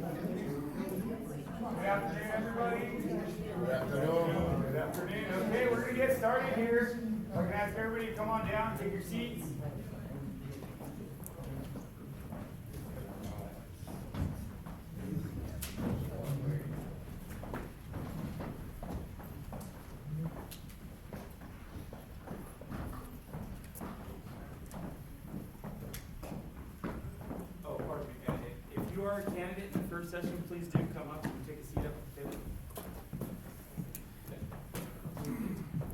Good afternoon, everybody. Good afternoon. Good afternoon. Okay, we're going to get started here. I'm going to ask everybody to come on down, take your seats. Oh, pardon me. If you are a candidate in the first session, please do come up and take a seat up at the table.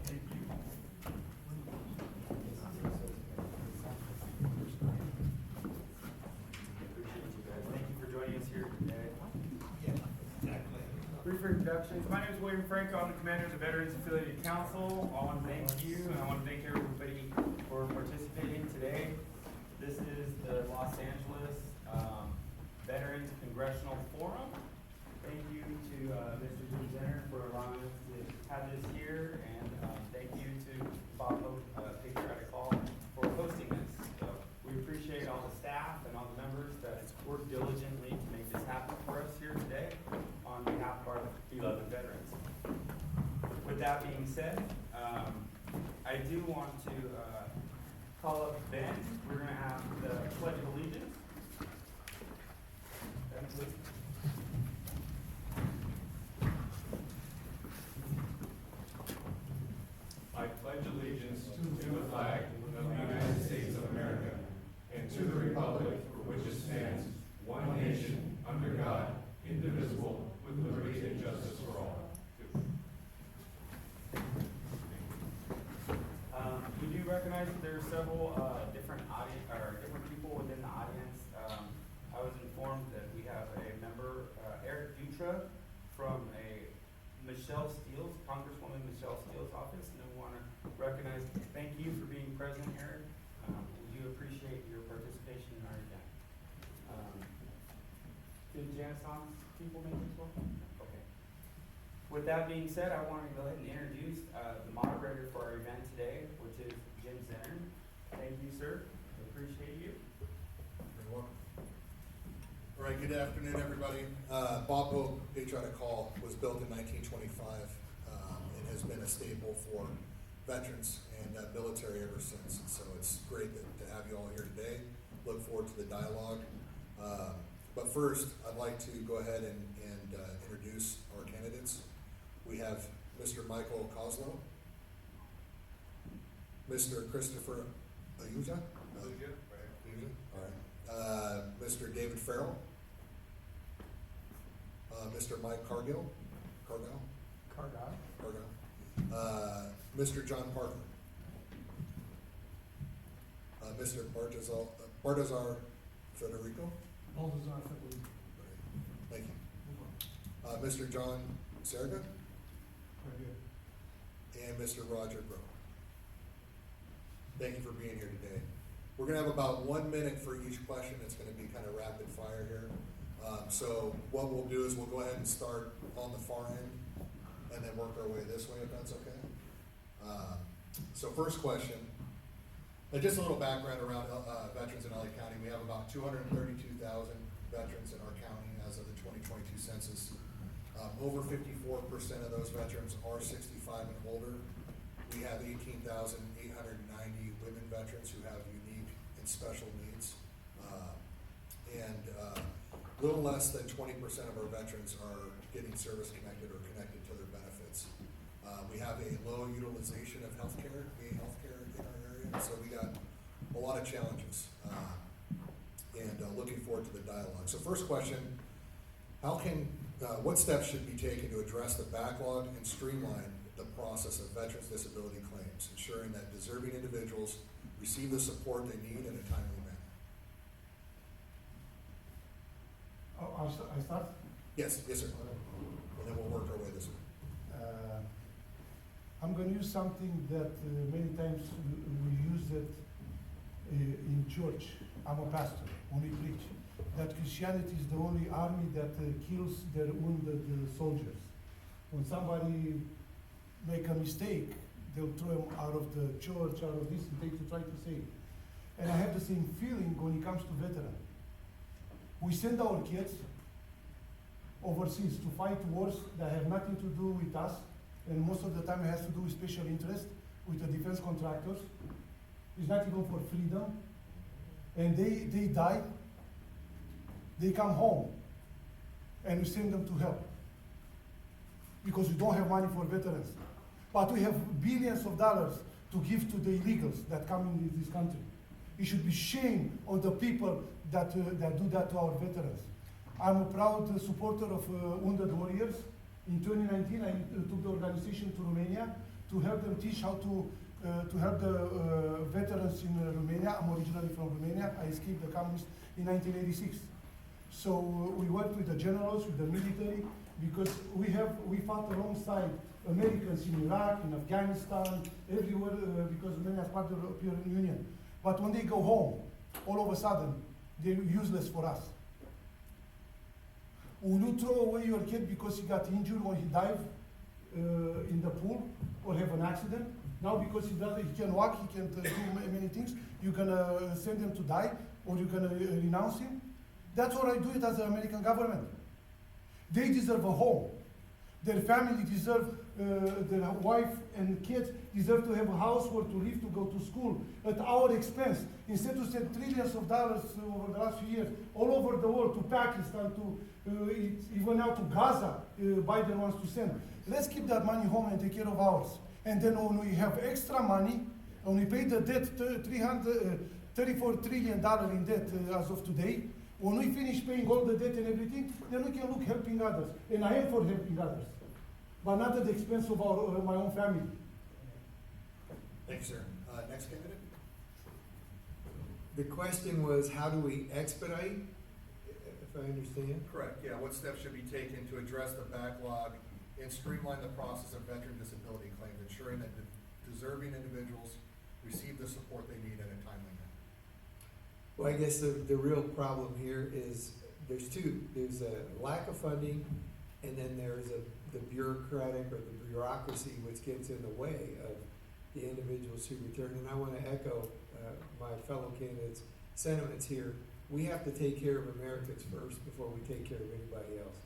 Thank you. Appreciate you guys. Thank you for joining us here today. Brief introductions. My name is William Franco. I'm the commander of the Veterans Affiliated Council. I want to thank you, and I want to thank everybody for participating today. This is the Los Angeles Veterans Congressional Forum. Thank you to Mr. Jim Zenner for allowing us to have this here, and thank you to Bob Patriotic Hall for hosting this. So we appreciate all the staff and all the members that work diligently to make this happen for us here today on behalf of our beloved veterans. With that being said, I do want to call up Ben. We're going to have the Pledge of Allegiance. Ben, please. I pledge allegiance to the flag of the United States of America and to the republic for which it stands, one nation, under God, indivisible, with liberty and justice for all. We do recognize that there are several different people within the audience. I was informed that we have a member, Eric Dutra, from Michelle Steele's, Congresswoman Michelle Steele's office, and we want to recognize, thank you for being present, Eric. We do appreciate your participation in our event. Did Janisson's people make this well? Okay. With that being said, I want to go ahead and introduce the moderator for our event today, which is Jim Zenner. Thank you, sir. I appreciate you. You're welcome. All right, good afternoon, everybody. Bob Hope Patriotic Hall was built in 1925 and has been a staple for veterans and military ever since. So it's great to have you all here today. Look forward to the dialogue. But first, I'd like to go ahead and introduce our candidates. We have Mr. Michael Koslow, Mr. Christopher Ahuja, all right. Mr. David Ferrell, Mr. Mike Cargile, Mr. John Parker, Mr. Baltazar Federico. Baltazar, Ferrell. Thank you. Mr. John Sarega and Mr. Roger Groh. Thank you for being here today. We're going to have about 1 minute for each question. It's going to be kind of rapid fire here. So what we'll do is we'll go ahead and start on the far end and then work our way this way, if that's okay. So first question, just a little background around veterans in LA County. We have about 232,000 veterans in our county as of the 2022 census. Over 54% of those veterans are 65 and older. We have 18,890 women veterans who have unique and special needs. And a little less than 20% of our veterans are getting service connected or connected to their benefits. We have a low utilization of healthcare, VA healthcare in our area, so we got a lot of challenges. And looking forward to the dialogue. So first question, what steps should be taken to address the backlog and streamline the process of veterans disability claims, ensuring that deserving individuals receive the support they need in a timely manner? I start? Yes, sir. And then we'll work our way this way. I'm going to use something that many times we use it in church. I'm a pastor, only preach. That Christianity is the only army that kills their wounded soldiers. When somebody make a mistake, they'll throw him out of the church, out of this, and they try to save. And I have the same feeling when it comes to veterans. We send our kids overseas to fight wars that have nothing to do with us, and most of the time it has to do with special interest, with the defense contractors. It's not even for freedom. And they die, they come home, and we send them to hell. Because we don't have money for veterans. But we have billions of dollars to give to the illegals that come in this country. It should be shame on the people that do that to our veterans. I'm a proud supporter of Wounded Warriors. In 2019, I took the organization to Romania to help them teach how to help the veterans in Romania. I'm originally from Romania. I escaped the communists in 1986. So we worked with the generals, with the military, because we fought alongside Americans in Iraq, in Afghanistan, everywhere, because Romania is part of the European Union. But when they go home, all of a sudden, they're useless for us. Will you throw away your kid because he got injured or he died in the pool or have an accident? Now because he can walk, he can do many things, you're gonna send him to die or you're gonna renounce him? That's what I do it as the American government. They deserve a home. Their family deserve, their wife and kids deserve to have a house where to live, to go to school at our expense. Instead to send trillions of dollars over the last few years all over the world, to Pakistan, to even now to Gaza, Biden wants to send. Let's keep that money home and take care of ours. And then when we have extra money, and we pay the debt, $34 trillion in debt as of today, when we finish paying all the debt and everything, then we can look helping others. And I am for helping others, but not at the expense of my own family. Thank you, sir. Next candidate? The question was, how do we expedite, if I understand? Correct, yeah. What steps should be taken to address the backlog and streamline the process of veteran disability claims, ensuring that deserving individuals receive the support they need in a timely manner? Well, I guess the real problem here is there's two. There's a lack of funding, and then there's the bureaucratic or the bureaucracy which gets in the way of the individuals who return. And I want to echo my fellow candidates' sentiments here. We have to take care of Americans first before we take care of anybody else.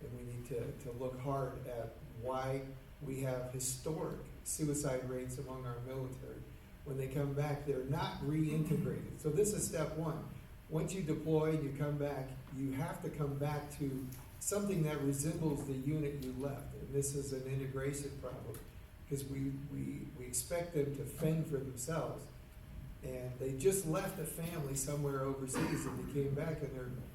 And we need to look hard at why we have historic suicide rates among our military. When they come back, they're not reintegrated. So this is step one. Once you deploy and you come back, you have to come back to something that resembles the unit you left. And this is an integration problem because we expect them to fend for themselves. And they just left a family somewhere overseas and they came back and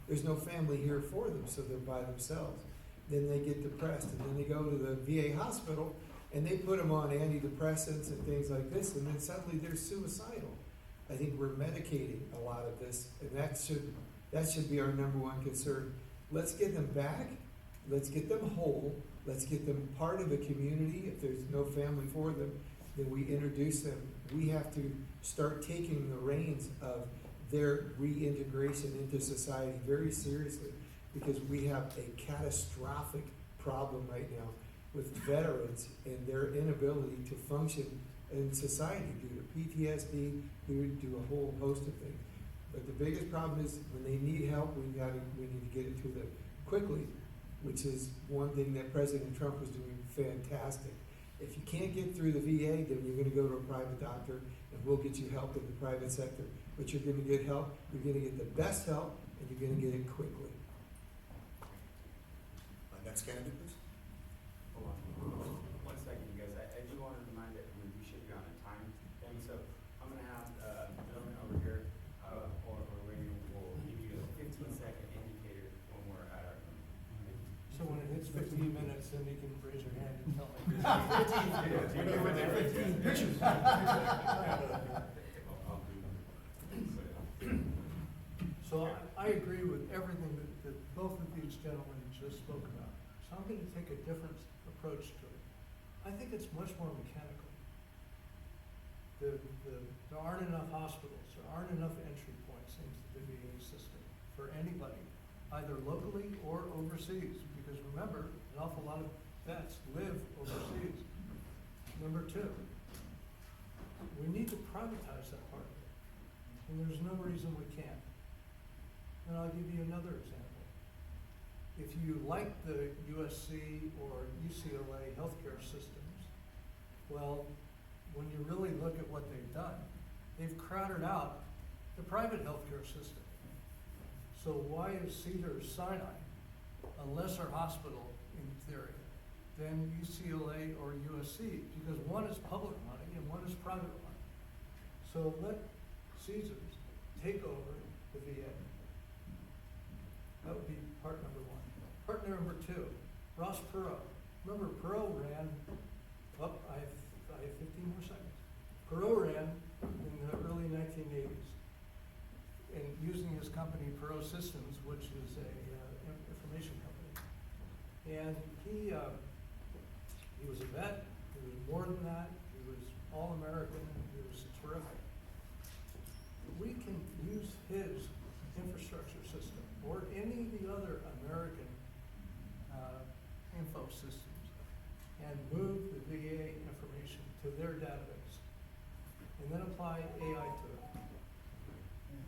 there's no family here for them, so they're by themselves. Then they get depressed and then they go to the VA hospital and they put them on antidepressants and things like this, and then suddenly they're suicidal. I think we're medicating a lot of this, and that should be our number one concern. Let's get them back, let's get them whole, let's get them part of a community. If there's no family for them, then we introduce them. We have to start taking the reins of their reintegration into society very seriously, because we have a catastrophic problem right now with veterans and their inability to function in society due to PTSD, due to a whole host of things. But the biggest problem is when they need help, we need to get it to them quickly, which is one thing that President Trump was doing fantastic. If you can't get through the VA, then you're going to go to a private doctor, and we'll get you help in the private sector. But you're going to get help, you're going to get the best help, and you're going to get it quickly. Next candidate, please. Hold on. 1 second, you guys. I do want to remind that we should be on a time thing, so I'm going to have the gentleman over here, or Raymond will give you a 15-second indicator when we're at our. So when it hits 15 minutes, then you can raise your hand and tell me. 15 pictures. So I agree with everything that both of these gentlemen just spoke about. So I'm going to take a different approach to it. I think it's much more mechanical. There aren't enough hospitals, there aren't enough entry points into the VA system for anybody, either locally or overseas. Because remember, an awful lot of vets live overseas. Number two, we need to privatize that part of it. And there's no reason we can't. And I'll give you another example. if you like the USC or UCLA healthcare systems, well, when you really look at what they've done, they've crowded out the private healthcare system. So why is Cedars-Sinai a lesser hospital in theory than UCLA or USC? Because one is public money and one is private money. So let Caesars take over the VA. That would be part number one. Part number two, Ross Perot. Remember Perot ran, I have 15 more seconds. Perot ran in the early 1980s and using his company Perot Systems, which is a information company. And he was a vet, he was more than that, he was all-American, he was terrific. We can use his infrastructure system or any of the other American info systems and move the VA information to their database and then apply AI to it.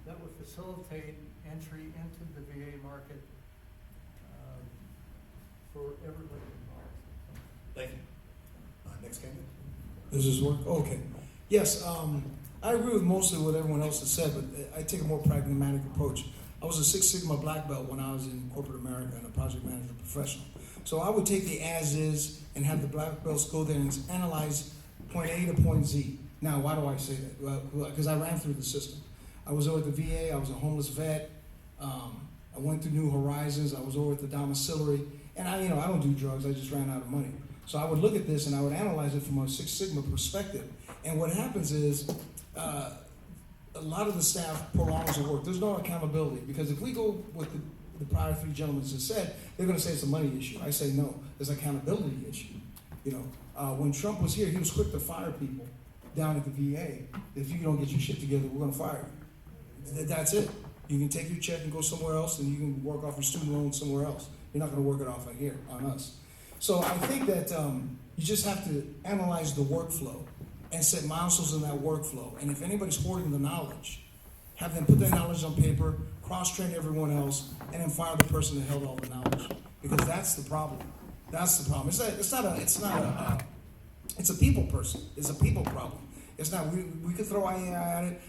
That would facilitate entry into the VA market for everybody involved. Thank you. Next candidate. Does this work? Okay. Yes, I agree with mostly what everyone else has said, but I take a more pragmatic approach. I was a Six Sigma black belt when I was in corporate America and a project management professional. So I would take the as is and have the black belts go there and analyze point A to point Z. Now, why do I say that? Well, because I ran through the system. I was over at the VA, I was a homeless vet, I went through New Horizons, I was over at the domiciliary, and I don't do drugs, I just ran out of money. So I would look at this and I would analyze it from a Six Sigma perspective. And what happens is, a lot of the staff prolongs the work. There's no accountability, because if we go with the prior three gentlemen just said, they're gonna say it's a money issue. I say no, it's an accountability issue. When Trump was here, he was quick to fire people down at the VA. If you don't get your shit together, we're gonna fire you. That's it. You can take your check and go somewhere else, and you can work off your student loan somewhere else. You're not gonna work it off here on us. So I think that you just have to analyze the workflow and set milestones in that workflow. And if anybody's hoarding the knowledge, have them put their knowledge on paper, cross-train everyone else, and then fire the person that held all the knowledge. Because that's the problem. That's the problem. It's a people person. It's a people problem. It's not, we could throw AI at it,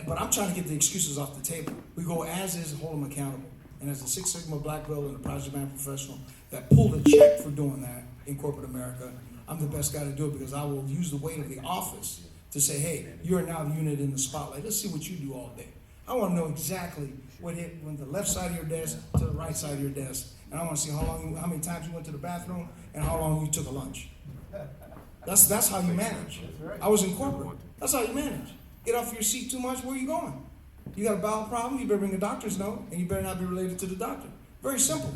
but I'm trying to get the excuses off the table. We go as is and hold them accountable. And as a Six Sigma black belt and a project management professional that pulled a check for doing that in corporate America, I'm the best guy to do it, because I will use the weight of the office to say, hey, you're now the unit in the spotlight. Let's see what you do all day. I want to know exactly what hit from the left side of your desk to the right side of your desk. And I want to see how many times you went to the bathroom and how long you took a lunch. That's how you manage. I was in corporate. That's how you manage. Get off your seat too much, where are you going? You got a bowel problem, you better bring a doctor's note, and you better not be related to the doctor. Very simple.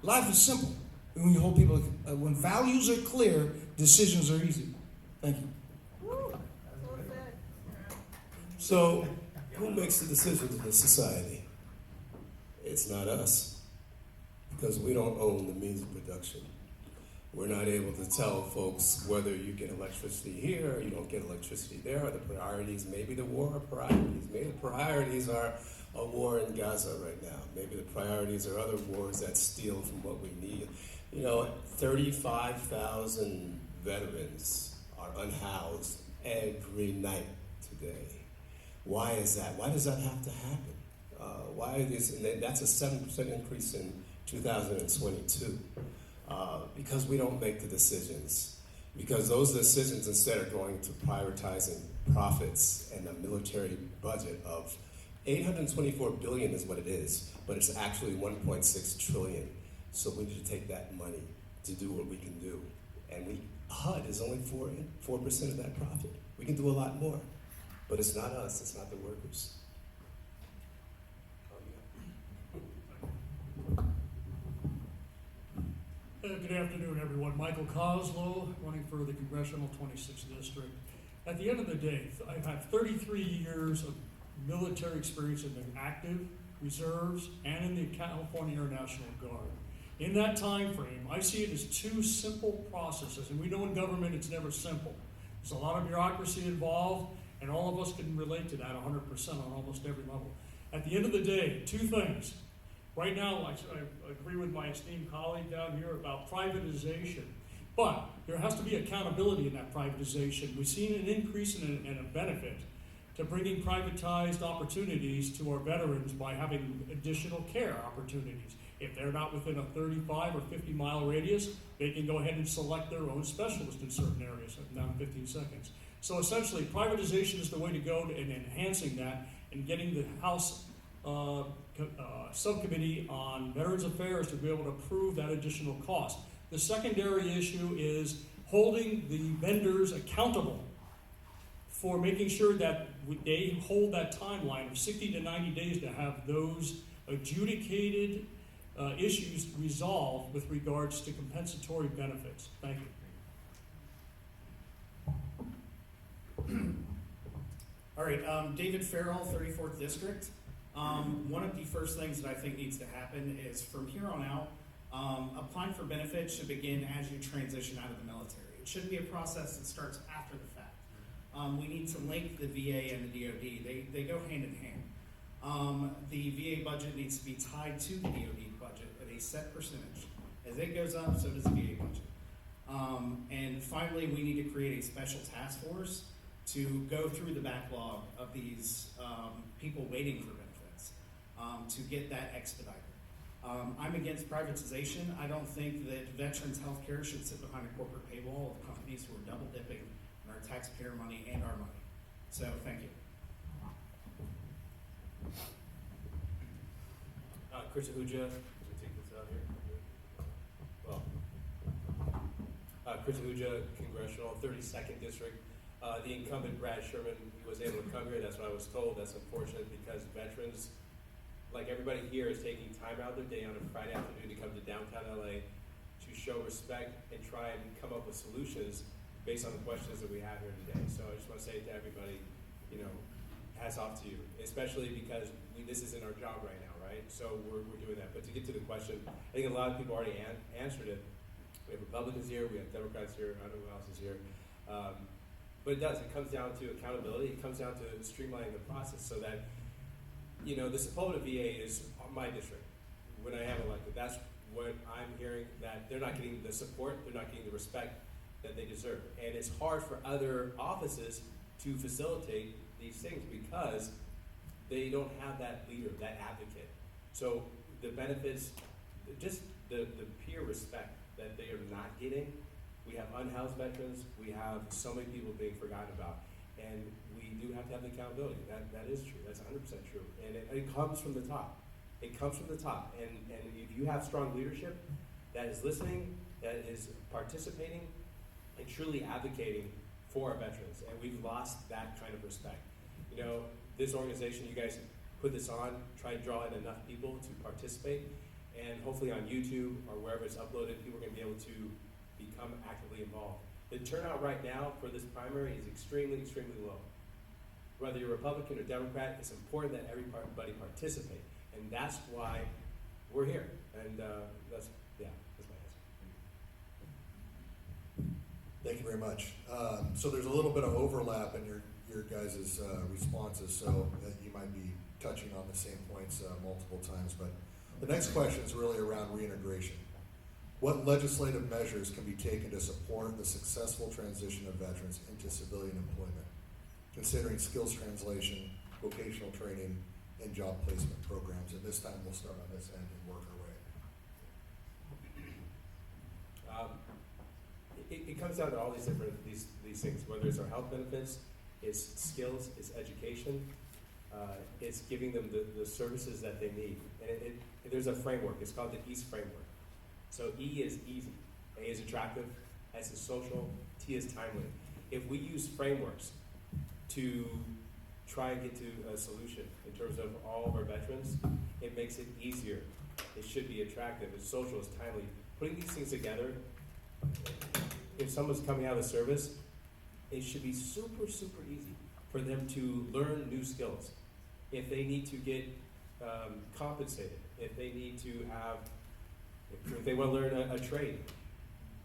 Life is simple. When you hold people, when values are clear, decisions are easy. Thank you. So, who makes the decisions in this society? It's not us, because we don't own the means of production. We're not able to tell folks whether you get electricity here or you don't get electricity there, or the priorities. Maybe the war are priorities. Maybe the priorities are a war in Gaza right now. Maybe the priorities are other wars that steal from what we need. 35,000 veterans are unhoused every night today. Why is that? Why does that have to happen? And that's a 7% increase in 2022. Because we don't make the decisions. Because those decisions instead are going to prioritizing profits and a military budget of $824 billion is what it is, but it's actually $1.6 trillion. So we need to take that money to do what we can do. And HUD is only 4% of that profit. We can do a lot more, but it's not us, it's not the workers. Good afternoon, everyone. Michael Koslow, running for the Congressional 26th District. At the end of the day, I've had 33 years of military experience in the active, reserves, and in the California Air National Guard. In that time frame, I see it as two simple processes, and we know in government it's never simple. There's a lot of bureaucracy involved, and all of us can relate to that 100% on almost every level. At the end of the day, two things. Right now, I agree with my esteemed colleague down here about privatization, but there has to be accountability in that privatization. We've seen an increase and a benefit to bringing privatized opportunities to our veterans by having additional care opportunities. If they're not within a 35 or 50 mile radius, they can go ahead and select their own specialist in certain areas. Now 15 seconds. So essentially, privatization is the way to go in enhancing that and getting the House Subcommittee on Veterans Affairs to be able to approve that additional cost. The secondary issue is holding the vendors accountable for making sure that they hold that timeline of 60 to 90 days to have those adjudicated issues resolved with regards to compensatory benefits. Thank you. All right, David Ferrell, 34th District. One of the first things that I think needs to happen is from here on out, applying for benefits should begin as you transition out of the military. It shouldn't be a process that starts after the fact. We need to link the VA and the DoD. They go hand in hand. The VA budget needs to be tied to the DoD budget at a set percentage. As it goes up, so does the VA budget. And finally, we need to create a special task force to go through the backlog of these people waiting for benefits to get that expedited. I'm against privatization. I don't think that veterans health care should sit behind a corporate paywall of companies who are double dipping in our taxpayer money and our money. So thank you. Chris Ahuja, let me take this out here. Well, Chris Ahuja, Congressional, 32nd District. The incumbent Brad Sherman was able to come here. That's what I was told. That's unfortunate because veterans, like everybody here, is taking time out of their day on a Friday afternoon to come to downtown LA to show respect and try and come up with solutions based on the questions that we have here today. So I just want to say to everybody, you know, hats off to you, especially because this isn't our job right now, right? So we're doing that. But to get to the question, I think a lot of people already answered it. We have Republicans here, we have Democrats here, I don't know who else is here. But it does, it comes down to accountability, it comes down to streamlining the process so that, you know, the Sepulveda VA is my district. When I am elected, that's what I'm hearing, that they're not getting the support, they're not getting the respect that they deserve. And it's hard for other offices to facilitate these things because they don't have that leader, that advocate. So the benefits, just the peer respect that they are not getting. We have unhoused veterans, we have so many people being forgotten about. And we do have to have the accountability. That is true, that's 100% true. And it comes from the top. It comes from the top. And if you have strong leadership that is listening, that is participating, and truly advocating for our veterans, and we've lost that kind of respect. You know, this organization, you guys put this on, try to draw in enough people to participate, and hopefully on YouTube or wherever it's uploaded, people are going to be able to become actively involved. The turnout right now for this primary is extremely, extremely low. Whether you're Republican or Democrat, it's important that everybody participate, and that's why we're here. And that's my answer. Thank you very much. So there's a little bit of overlap in your guys' responses, so you might be touching on the same points multiple times. But the next question is really around reintegration. What legislative measures can be taken to support the successful transition of veterans into civilian employment, considering skills translation, vocational training, and job placement programs? And this time we'll start on this end and work our way. It comes down to all these different these things, whether it's our health benefits, it's skills, it's education, it's giving them the services that they need. And there's a framework, it's called the EASE framework. So E is easy, A is attractive, S is social, T is timely. If we use frameworks to try and get to a solution in terms of all of our veterans, it makes it easier. It should be attractive, it's social, it's timely. Putting these things together, if someone's coming out of the service, it should be super, super easy for them to learn new skills. If they need to get compensated, if they need to have, if they want to learn a trade,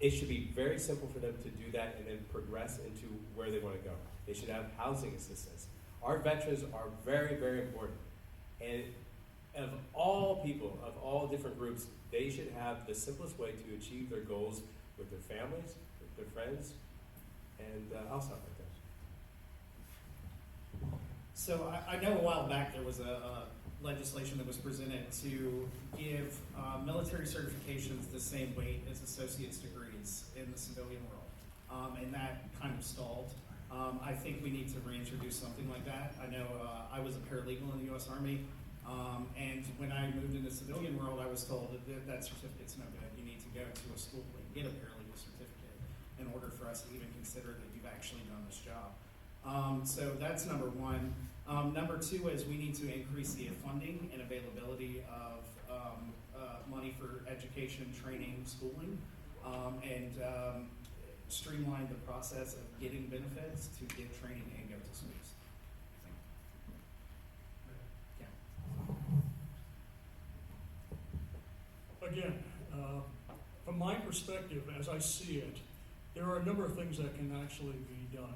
it should be very simple for them to do that and then progress into where they want to go. They should have housing assistance. Our veterans are very, very important. And of all people, of all different groups, they should have the simplest way to achieve their goals with their families, with their friends, and I'll stop right there. So I know a while back there was a legislation that was presented to give military certifications the same weight as associate's degrees in the civilian world, and that kind of stalled. I think we need to reintroduce something like that. I know I was a paralegal in the U.S. Army, and when I moved into the civilian world, I was told that certificate's no good. You need to go to a school and get a paralegal certificate in order for us to even consider that you've actually done this job. So that's number one. Number two is we need to increase the funding and availability of money for education, training, schooling, and streamline the process of getting benefits to get training and go to schools. Yeah. Again, from my perspective, as I see it, there are a number of things that can actually be done.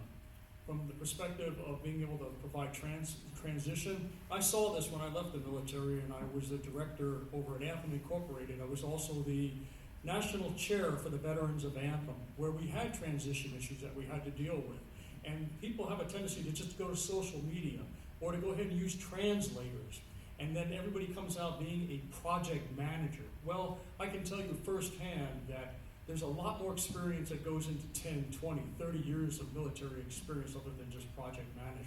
From the perspective of being able to provide transition, I saw this when I left the military, and I was the director over at Anthem Incorporated. I was also the national chair for the Veterans of Anthem, where we had transition issues that we had to deal with. And people have a tendency to just go to social media or to go ahead and use translators. And then everybody comes out being a project manager. Well, I can tell you firsthand that there's a lot more experience that goes into 10, 20, 30 years of military experience other than just project management.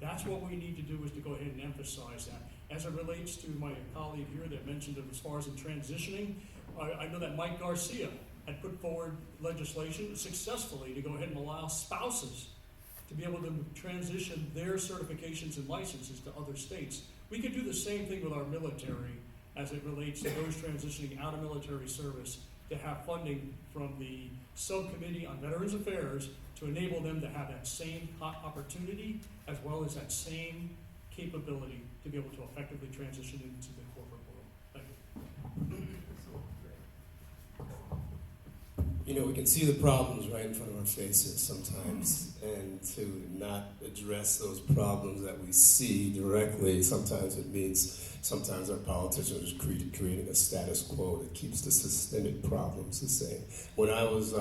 That's what we need to do, is to go ahead and emphasize that. As it relates to my colleague here that mentioned it as far as in transitioning, I know that Mike Garcia had put forward legislation successfully to go ahead and allow spouses to be able to transition their certifications and licenses to other states. We could do the same thing with our military as it relates to those transitioning out of military service, to have funding from the Subcommittee on Veterans Affairs to enable them to have that same opportunity as well as that same capability to be able to effectively transition into the corporate world. Thank you. You know, we can see the problems right in front of our faces sometimes, and to not address those problems that we see directly, sometimes it means sometimes our politicians are creating a status quo that keeps the systemic problems the same. When I was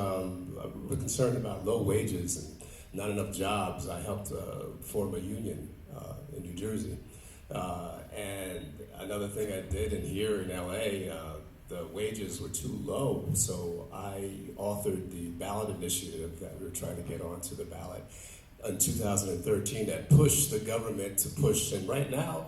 concerned about low wages and not enough jobs, I helped form a union in New Jersey. And another thing I did, and here in LA, the wages were too low, so I authored the ballot initiative that we were trying to get onto the ballot in 2013 that pushed the government to push. And right now,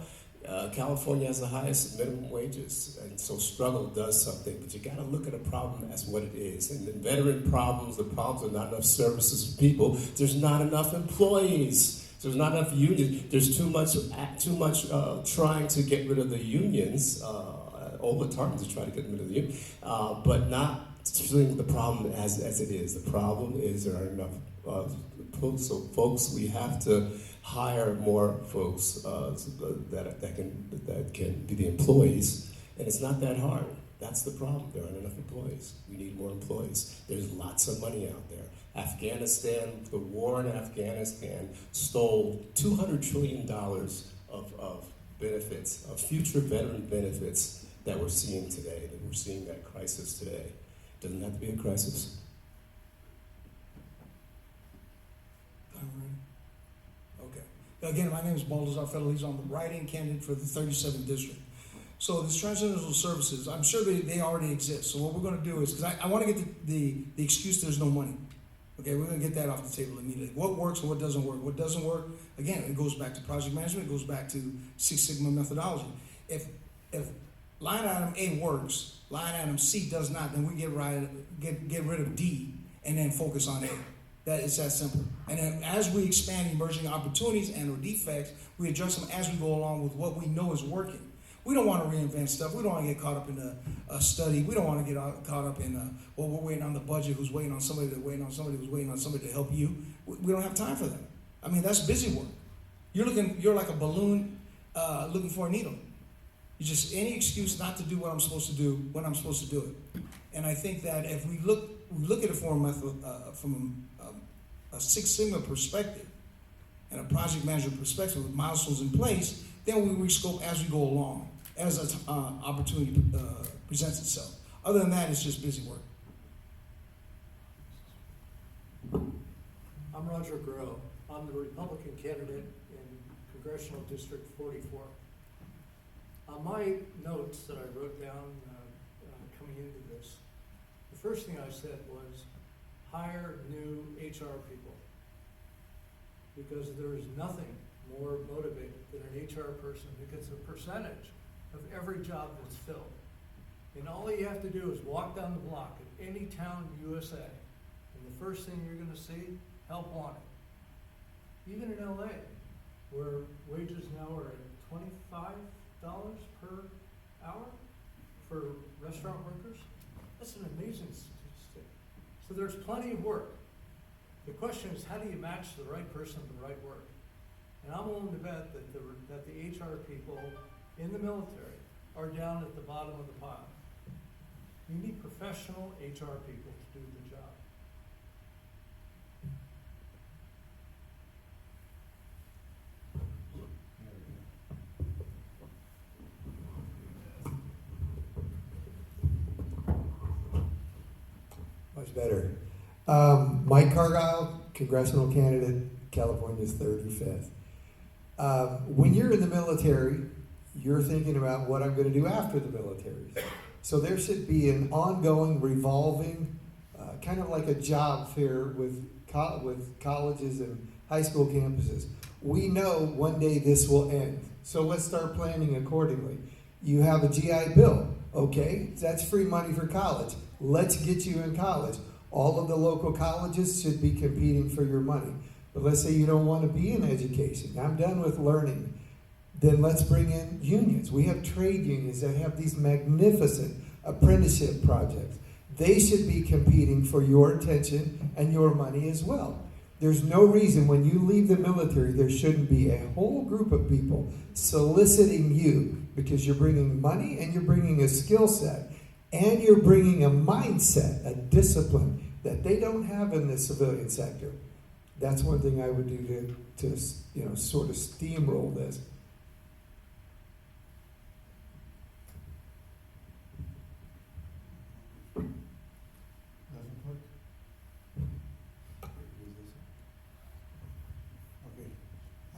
California has the highest minimum wages, and so struggle does something, but you gotta look at a problem as what it is. And the veteran problems, the problems are not enough services for people, there's not enough employees, there's not enough unions, there's too much trying to get rid of the unions, all the time to try to get rid of the union, but not treating the problem as it is. The problem is there aren't enough so folks, we have to hire more folks that can be the employees, and it's not that hard. That's the problem. There aren't enough employees. We need more employees. There's lots of money out there. Afghanistan, the war in Afghanistan stole $200 trillion of benefits, of future veteran benefits that we're seeing today, that we're seeing that crisis today. Doesn't have to be a crisis. Okay. Again, my name is Baltazar Ferrell. He's on the write-in candidate for the 37th district. So this transitional services, I'm sure they already exist. So what we're going to do is, because I want to get the excuse there's no money. Okay, we're going to get that off the table immediately. What works and what doesn't work? What doesn't work, again, it goes back to project management. It goes back to Six Sigma methodology. If line item A works, line item C does not, then we get rid of D and then focus on A. That is that simple. And then as we expand emerging opportunities and or defects, we address them as we go along with what we know is working. We don't want to reinvent stuff. We don't want to get caught up in a study. We don't want to get caught up in, well, we're waiting on the budget, who's waiting on somebody, who's waiting on somebody to help you. We don't have time for that. I mean, that's busy work. You're like a balloon looking for a needle. You just, any excuse not to do what I'm supposed to do when I'm supposed to do it. And I think that if we look at it from a Six Sigma perspective and a project management perspective with milestones in place, then we rescope as we go along. as an opportunity presents itself. Other than that, it's just busy work. I'm Roger Groh. I'm the Republican candidate in Congressional District 44. On my notes that I wrote down coming into this, the first thing I said was hire new HR people. Because there is nothing more motivated than an HR person who gets a percentage of every job that's filled. And all you have to do is walk down the block at any town in USA, and the first thing you're gonna see, help wanted. Even in LA, where wages now are at $25 per hour for restaurant workers, that's an amazing statistic. So there's plenty of work. The question is, how do you match the right person to the right work? And I'm willing to bet that the HR people in the military are down at the bottom of the pile. You need professional HR people to do the job. Much better. Mike Cargile, congressional candidate, California's 35th. When you're in the military, you're thinking about what I'm going to do after the military. So there should be an ongoing, revolving, kind of like a job fair with colleges and high school campuses. We know one day this will end, so let's start planning accordingly. You have a GI Bill, okay? That's free money for college. Let's get you in college. All of the local colleges should be competing for your money. But let's say you don't want to be in education. I'm done with learning. Then let's bring in unions. We have trade unions that have these magnificent apprenticeship projects. They should be competing for your attention and your money as well. There's no reason when you leave the military there shouldn't be a whole group of people soliciting you because you're bringing money and you're bringing a skill set and you're bringing a mindset, a discipline that they don't have in the civilian sector. That's one thing I would do to sort of steamroll this. Doesn't work? Okay.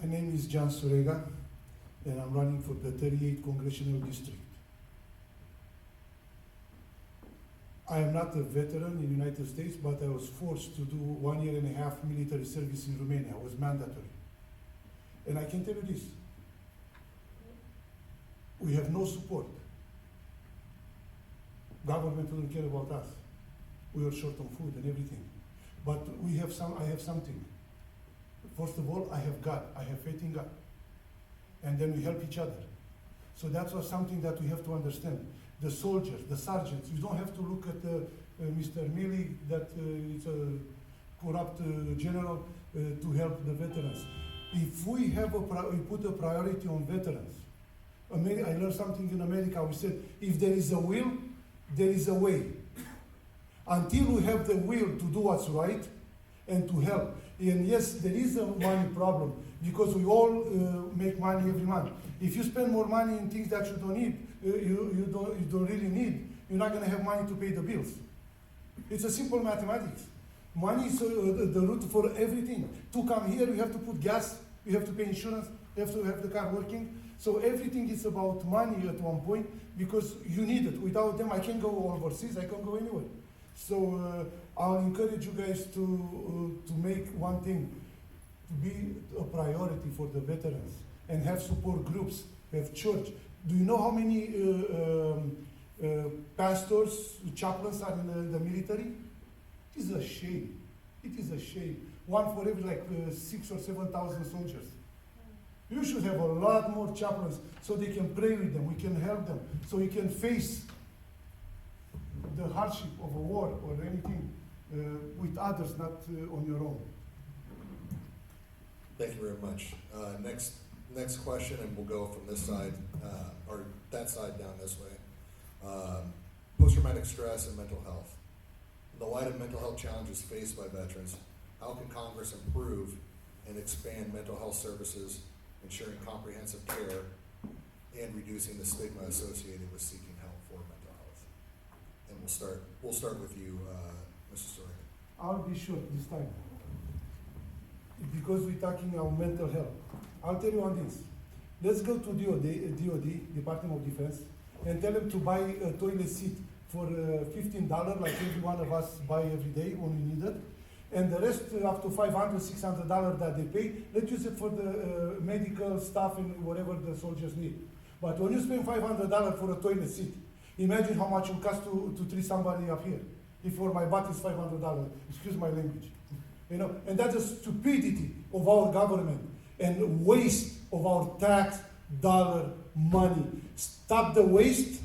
My name is John Sarega, and I'm running for the 38th Congressional District. I am not a veteran in the United States, but I was forced to do 1.5 years military service in Romania. It was mandatory. And I can tell you this, we have no support. Government doesn't care about us. We are short on food and everything. But I have something. First of all, I have God. I have faith in God. And then we help each other. So that's something that we have to understand. The soldiers, the sergeants, you don't have to look at Mr. Milley, that is a corrupt general, to help the veterans. If we put a priority on veterans, I learned something in America. We said, if there is a will, there is a way. Until we have the will to do what's right and to help. And yes, there is a money problem because we all make money every month. If you spend more money in things that you don't need, you don't really need, you're not going to have money to pay the bills. It's a simple mathematics. Money is the root for everything. To come here, you have to put gas, you have to pay insurance, you have to have the car working. So everything is about money at one point because you need it. Without them, I can't go overseas, I can't go anywhere. So I'll encourage you guys to make one thing, to be a priority for the veterans and have support groups, have church. Do you know how many pastors, chaplains are in the military? It is a shame. It is a shame. One for every 6,000 or 7,000 soldiers. You should have a lot more chaplains so they can pray with them, we can help them, so you can face the hardship of a war or anything with others, not on your own. Thank you very much. Next question, and we'll go from this side, or that side down this way. Post-traumatic stress and mental health. In the light of mental health challenges faced by veterans, how can Congress improve and expand mental health services, ensuring comprehensive care and reducing the stigma associated with seeking help for mental health. And we'll start with you, Mr. Sarega. I'll be short this time. Because we're talking about mental health. I'll tell you on this. Let's go to DOD, Department of Defense, and tell them to buy a toilet seat for $15, like every one of us buy every day when we need it. And the rest, up to $500, $600 that they pay, let's use it for the medical stuff and whatever the soldiers need. But when you spend $500 for a toilet seat, imagine how much it will cost to treat somebody up here. If for my butt is $500, excuse my language. You know, and that's the stupidity of our government and waste of our tax dollar money. Stop the waste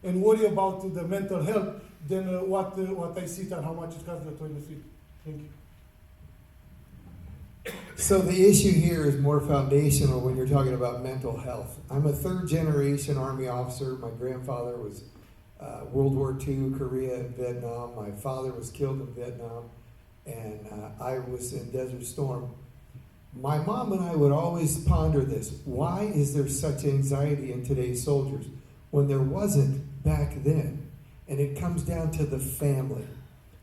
and worry about the mental health than what I see and how much it costs the toilet seat. Thank you. So the issue here is more foundational when you're talking about mental health. I'm a third generation Army officer. My grandfather was World War II, Korea, and Vietnam. My father was killed in Vietnam, and I was in Desert Storm. My mom and I would always ponder this. Why is there such anxiety in today's soldiers when there wasn't back then? And it comes down to the family.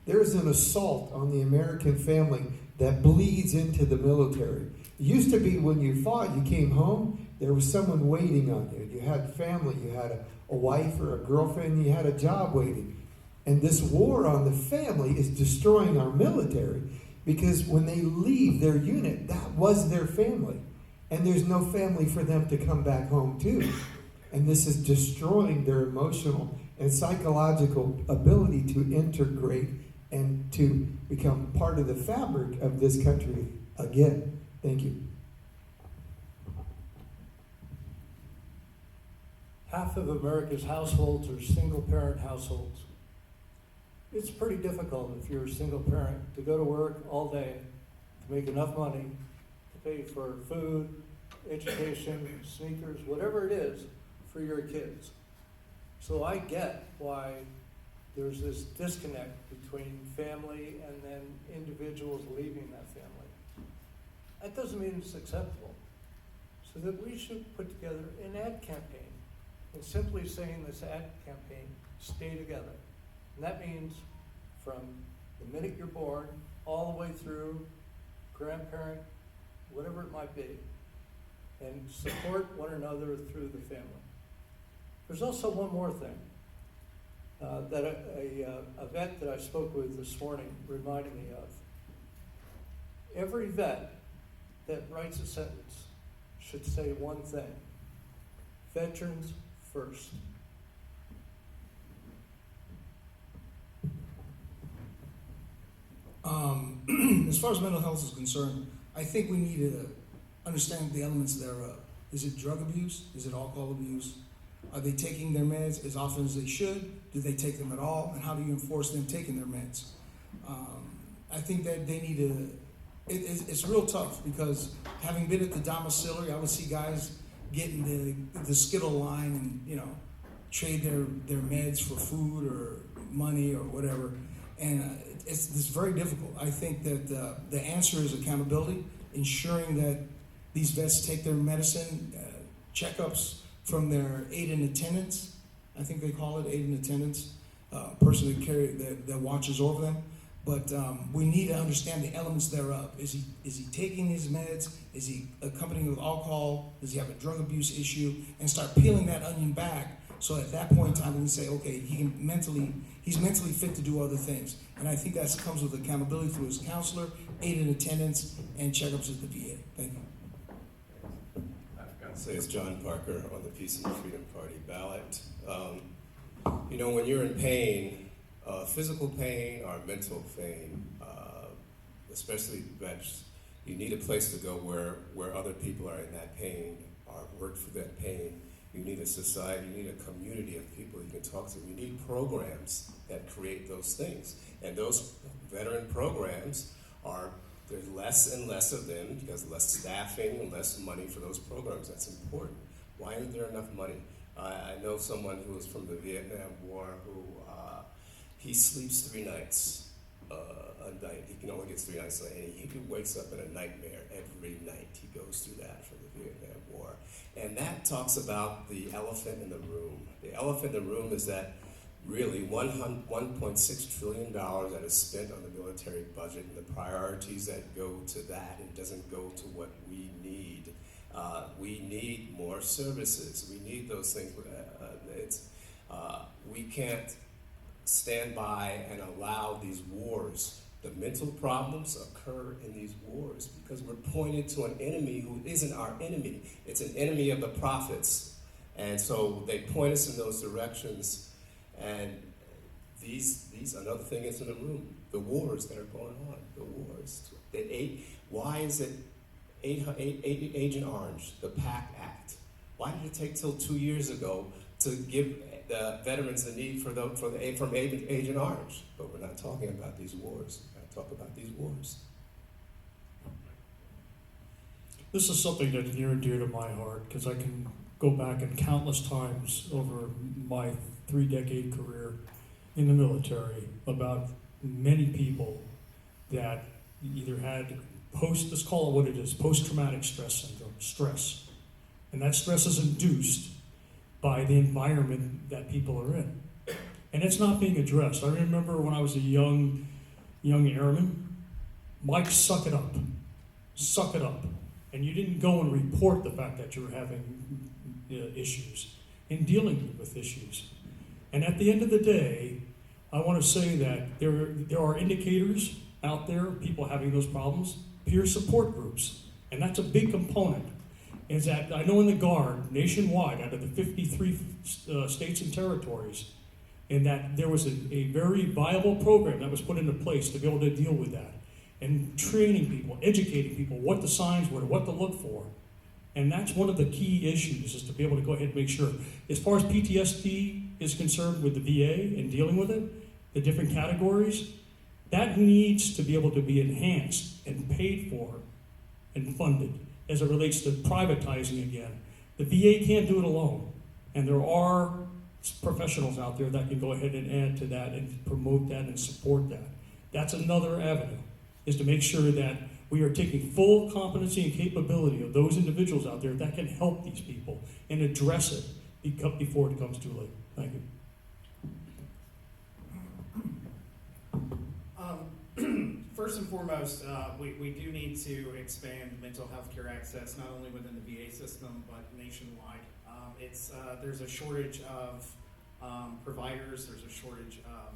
There is an assault on the American family that bleeds into the military. It used to be when you fought, you came home, there was someone waiting on you. You had family, you had a wife or a girlfriend, you had a job waiting. And this war on the family is destroying our military because when they leave their unit, that was their family. And there's no family for them to come back home to. And this is destroying their emotional and psychological ability to integrate and to become part of the fabric of this country again. Thank you. Half of America's households are single-parent households. It's pretty difficult if you're a single parent to go to work all day, to make enough money, to pay for food, education, sneakers, whatever it is for your kids. So I get why there's this disconnect between family and then individuals leaving that family. That doesn't mean it's acceptable. So that we should put together an ad campaign and simply saying this ad campaign, stay together. And that means from the minute you're born all the way through grandparent, whatever it might be, and support one another through the family. There's also one more thing that a vet that I spoke with this morning reminded me of. Every vet that writes a sentence should say one thing: veterans first. As far as mental health is concerned, I think we need to understand the elements thereof. Is it drug abuse? Is it alcohol abuse? Are they taking their meds as often as they should? Do they take them at all? And how do you enforce them taking their meds? I think that they need to, it's real tough because having been at the domiciliary, I would see guys getting the Skittle line and, trade their meds for food or money or whatever. And it's very difficult. I think that the answer is accountability, ensuring that these vets take their medicine, checkups from their aide in attendance. I think they call it aide in attendance, person that watches over them. But we need to understand the elements thereof. Is he taking his meds? Is he accompanying with alcohol? Does he have a drug abuse issue? And start peeling that onion back. So at that point in time, we can say, okay, he's mentally fit to do other things. And I think that comes with accountability through his counselor, aid in attendance, and checkups at the VA. Thank you. I've got to say it's John Parker on the Peace and Freedom Party ballot. When you're in pain, physical pain or mental pain, especially vets, you need a place to go where other people are in that pain or work for that pain. You need a society, you need a community of people you can talk to. You need programs that create those things. And those veteran programs there's less and less of them because less staffing and less money for those programs. That's important. Why isn't there enough money? I know someone who was from the Vietnam War who he sleeps 3 nights a night. He can only get 3 nights, and he wakes up in a nightmare every night. He goes through that from the Vietnam War. And that talks about the elephant in the room. The elephant in the room is that really $1.6 trillion that is spent on the military budget and the priorities that go to that and doesn't go to what we need. We need more services. We need those things. We can't stand by and allow these wars. The mental problems occur in these wars because we're pointed to an enemy who isn't our enemy. It's an enemy of the prophets. And so they point us in those directions. And these another thing is in the room, the wars that are going on, the wars. Why is it Agent Orange, the PACT Act? Why did it take till 2 years ago to give the veterans the need from Agent Orange? But we're not talking about these wars. We're going to talk about these wars. This is something that's near and dear to my heart because I can go back and countless times over my 3-decade career in the military about many people that either had let's call it what it is, post-traumatic stress syndrome, stress. And that stress is induced by the environment that people are in. And it's not being addressed. I remember when I was a young airman, Mike, suck it up. Suck it up. And you didn't go and report the fact that you were having issues and dealing with issues. And at the end of the day, I want to say that there are indicators out there, people having those problems, peer support groups. And that's a big component. Is that I know in the Guard, nationwide, out of the 53 states and territories, and that there was a very viable program that was put into place to be able to deal with that. And training people, educating people, what the signs were, what to look for. And that's one of the key issues, is to be able to go ahead and make sure. As far as PTSD is concerned with the VA and dealing with it, the different categories, that needs to be able to be enhanced and paid for and funded as it relates to privatizing again. The VA can't do it alone. And there are professionals out there that can go ahead and add to that and promote that and support that. That's another avenue, is to make sure that we are taking full competency and capability of those individuals out there that can help these people and address it before it comes too late. Thank you. First and foremost, we do need to expand mental health care access, not only within the VA system, but nationwide. There's a shortage of providers, there's a shortage of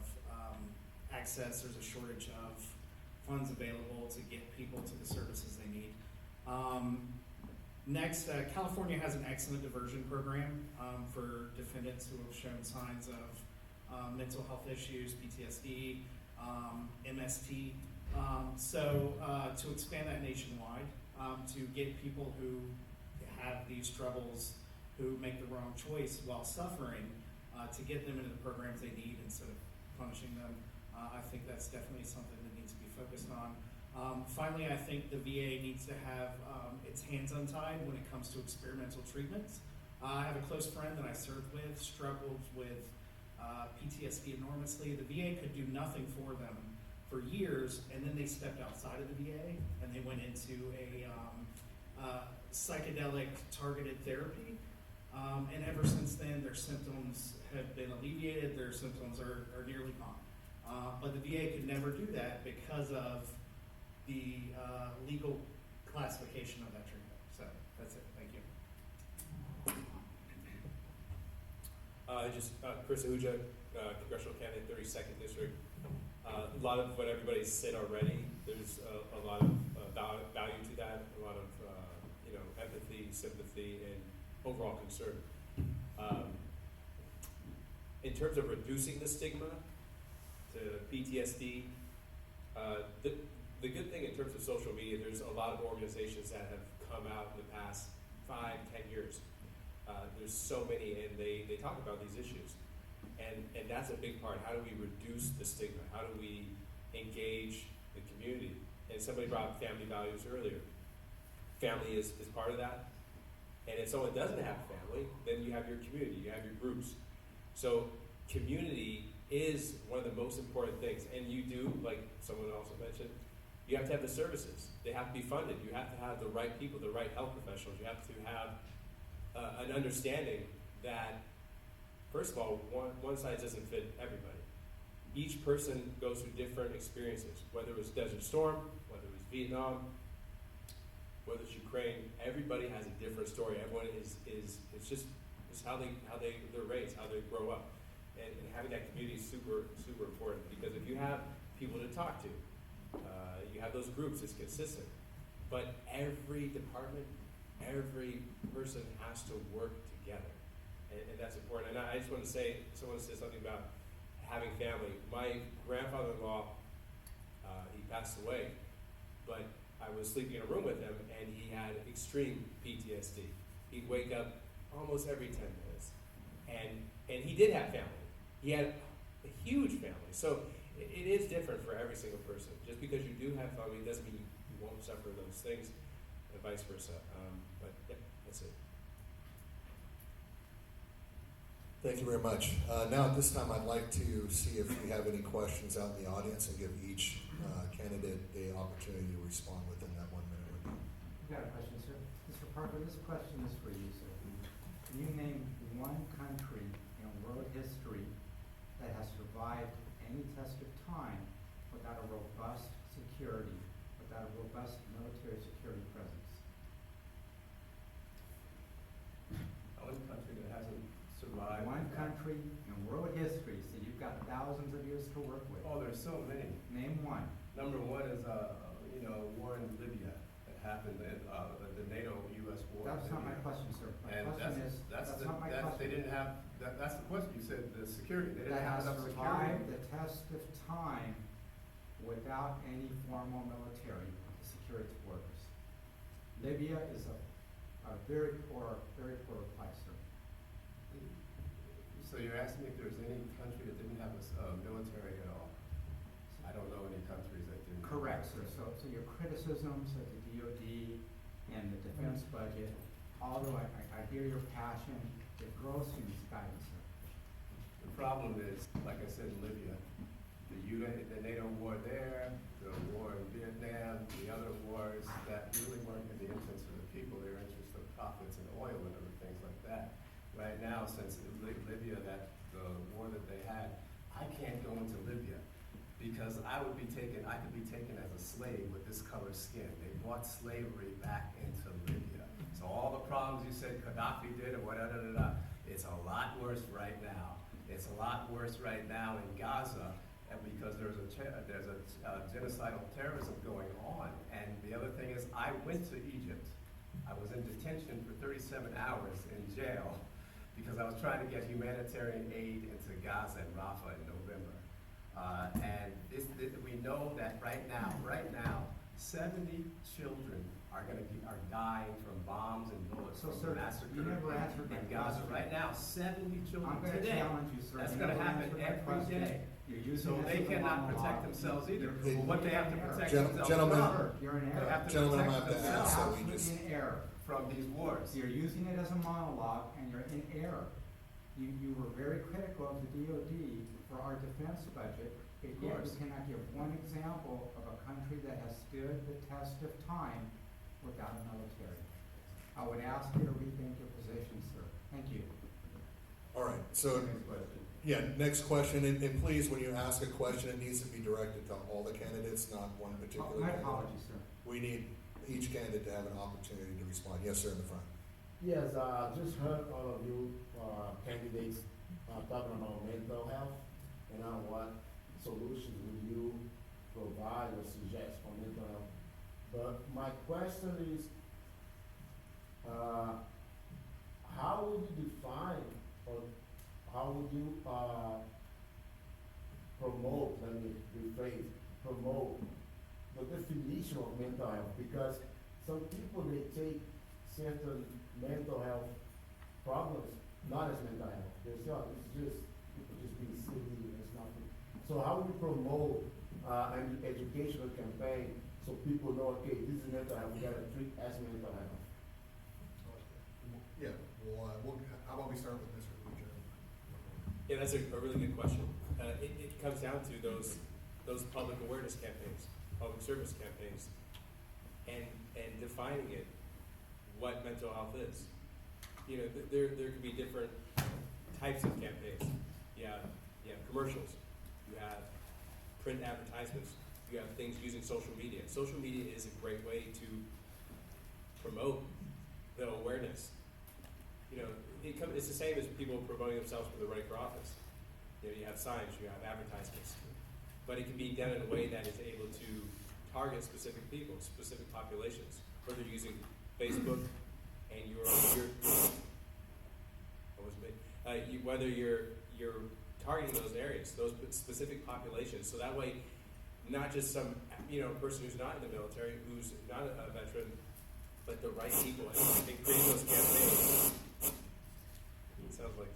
access, there's a shortage of funds available to get people to the services they need. Next, California has an excellent diversion program for defendants who have shown signs of mental health issues, PTSD, MST. So to expand that nationwide, to get people who have these troubles, who make the wrong choice while suffering, to get them into the programs they need instead of punishing them, I think that's definitely something that needs to be focused on. Finally, I think the VA needs to have its hands untied when it comes to experimental treatments. I have a close friend that I served with, struggled with PTSD enormously. The VA could do nothing for them for years, and then they stepped outside of the VA and they went into a psychedelic targeted therapy. And ever since then, their symptoms have been alleviated, their symptoms are nearly gone. But the VA could never do that because of the legal classification of that treatment. So that's it. Thank you. Chris Ahuja, Congressional candidate, 32nd District. A lot of what everybody's said already. There's a lot of value to that, a lot of empathy, sympathy, and overall concern. In terms of reducing the stigma to PTSD, the good thing in terms of social media, there's a lot of organizations that have come out in the past 5-10 years. There's so many, and they talk about these issues. And that's a big part. How do we reduce the stigma? How do we engage the community? And somebody brought up family values earlier. Family is part of that. And if someone doesn't have a family, then you have your community, you have your groups. So community is one of the most important things. And you do, like someone also mentioned, you have to have the services. They have to be funded. You have to have the right people, the right health professionals. You have to have an understanding that, first of all, one size doesn't fit everybody. Each person goes through different experiences, whether it was Desert Storm, whether it was Vietnam, whether it's Ukraine. Everybody has a different story. Everyone it's how they're raised, how they grow up. And having that community is super, super important, because if you have people to talk to, you have those groups, it's consistent. But every department, every person has to work together. And that's important. And I just want to say, someone said something about having family. My grandfather-in-law, he passed away, but I was sleeping in a room with him, and he had extreme PTSD. He'd wake up almost every 10 minutes. And he did have family. He had a huge family. So it is different for every single person. Just because you do have family doesn't mean you won't suffer those things, and vice versa. But yeah, that's it. Thank you very much. Now at this time, I'd like to see if we have any questions out in the audience and give each candidate the opportunity to respond within that 1 minute window. I've got a question, sir. Mr. Parker, this question is for you, sir. Can you name one country in world history that has survived any test of time without a robust security, without a robust military security presence? One country that hasn't survived. One country in world history, so you've got thousands of years to work with. Oh, there's so many. Name one. Number one is, war in Libya that happened, the NATO-U.S. war. That's in not my Libya. question, sir. My And question is, that's not my question. They didn't have, that's the question, you said the security, they didn't That have has enough survived security. the test of time without any formal military security force. Libya is a very poor place, sir. So you're asking me if there's any country that didn't have a military at all? I don't know any countries that didn't. Correct, sir. So your criticisms of the DOD and the defense budget, although I hear your passion, it grows misguided, sir. The problem is, like I said, Libya, the NATO war there, the war in Vietnam, the other wars that really weren't in the interest of the people, they were in the interest of profits and oil and other things like that. Right now, since Libya, the war that they had, I can't go into Libya because I could be taken as a slave with this color skin. They brought slavery back into Libya. So all the problems you said Gaddafi did and it's a lot worse right now. It's a lot worse right now in Gaza, and because there's a genocidal terrorism going on. And the other thing is, I went to Egypt. I was in detention for 37 hours in jail because I was trying to get humanitarian aid into Gaza and Rafah in November. And we know that right now, 70 children are dying from bombs and bullets So, from sir, the massacre you never answered my in Gaza. question. Right now, 70 children I'm going to today. challenge you, sir. That's You going to never happen answered my every question. day. You're using So this they as a cannot monologue. protect themselves either. You're- Well, what they have to protect themselves Gentlemen. from, You're in they error. have to Gentlemen, I'm protect gonna have to ask, themselves so we Absolutely just- in error. from these wars. So you're using it as a monologue, and you're in error. You were very critical of the DOD for our defense budget, but yet you course. cannot give one example of a country that has stood the test of time without a military. I would ask you to rethink your position, sir. Thank you. All right, so, yeah, next question, and please, when you ask a question, it needs to be directed to all the candidates, not one particular My candidate. apologies, sir. We need each candidate to have an opportunity to respond. Yes, sir, in the front. Yes, just heard all of you candidates talking about mental health and what solutions would you provide or suggest for mental health. But my question is, how would you define or how would you promote, let me rephrase, promote the definition of mental health? Because some people, they take certain mental health problems not as mental health. They say, oh, it's just people just being silly, it's nothing. So how would you promote an educational campaign so people know, okay, this is mental health, we gotta treat as mental health? Yeah, well, how about we start with Mr. Ahuja? Yeah, that's a really good question. it comes down to those public awareness campaigns, public service campaigns, and defining it, what mental health is. You know, there could be different types of campaigns. You have commercials, you have print advertisements, you have things using social media. Social media is a great way to promote the awareness. You know, it's the same as people promoting themselves for the running for office. You know, you have signs, you have advertisements, but it can be done in a way that is able to target specific people, specific populations, whether you're using Facebook and whether you're targeting those areas, those specific populations, so that way, not just some person who's not in the military, who's not a veteran, but the right people, and create those campaigns. It sounds like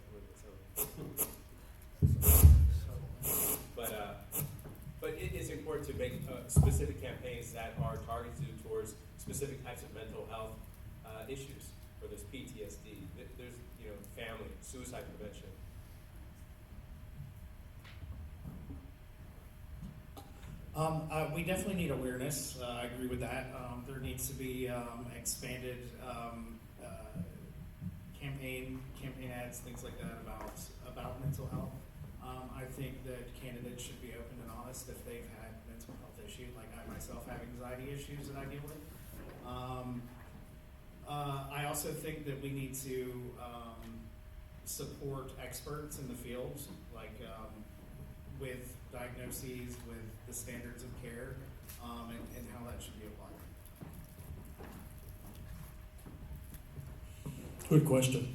but it's important to make specific campaigns that are targeted towards specific types of mental health issues, whether it's PTSD, there's family, suicide prevention. We definitely need awareness. I agree with that. There needs to be expanded campaign ads, things like that about mental health. I think that candidates should be open and honest if they've had mental health issues. Like I myself have anxiety issues that I deal with. I also think that we need to support experts in the field, like with diagnoses, with the standards of care, and how that should be applied. Good question.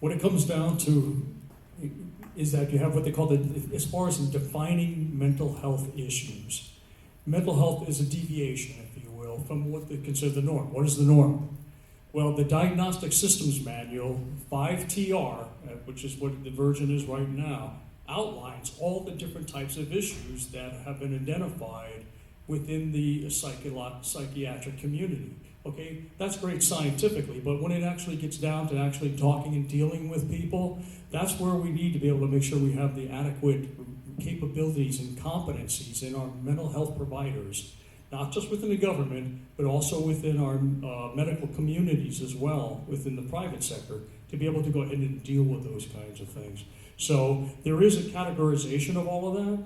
What it comes down to is that you have what they call as far as in defining mental health issues. Mental health is a deviation, if you will, from what they consider the norm. What is the norm? Well, the Diagnostic Systems Manual, 5TR, which is what the version is right now, outlines all the different types of issues that have been identified within the psychiatric community. Okay, that's great scientifically, but when it actually gets down to actually talking and dealing with people, that's where we need to be able to make sure we have the adequate capabilities and competencies in our mental health providers, not just within the government, but also within our medical communities as well, within the private sector, to be able to go ahead and deal with those kinds of things. So there is a categorization of all of that,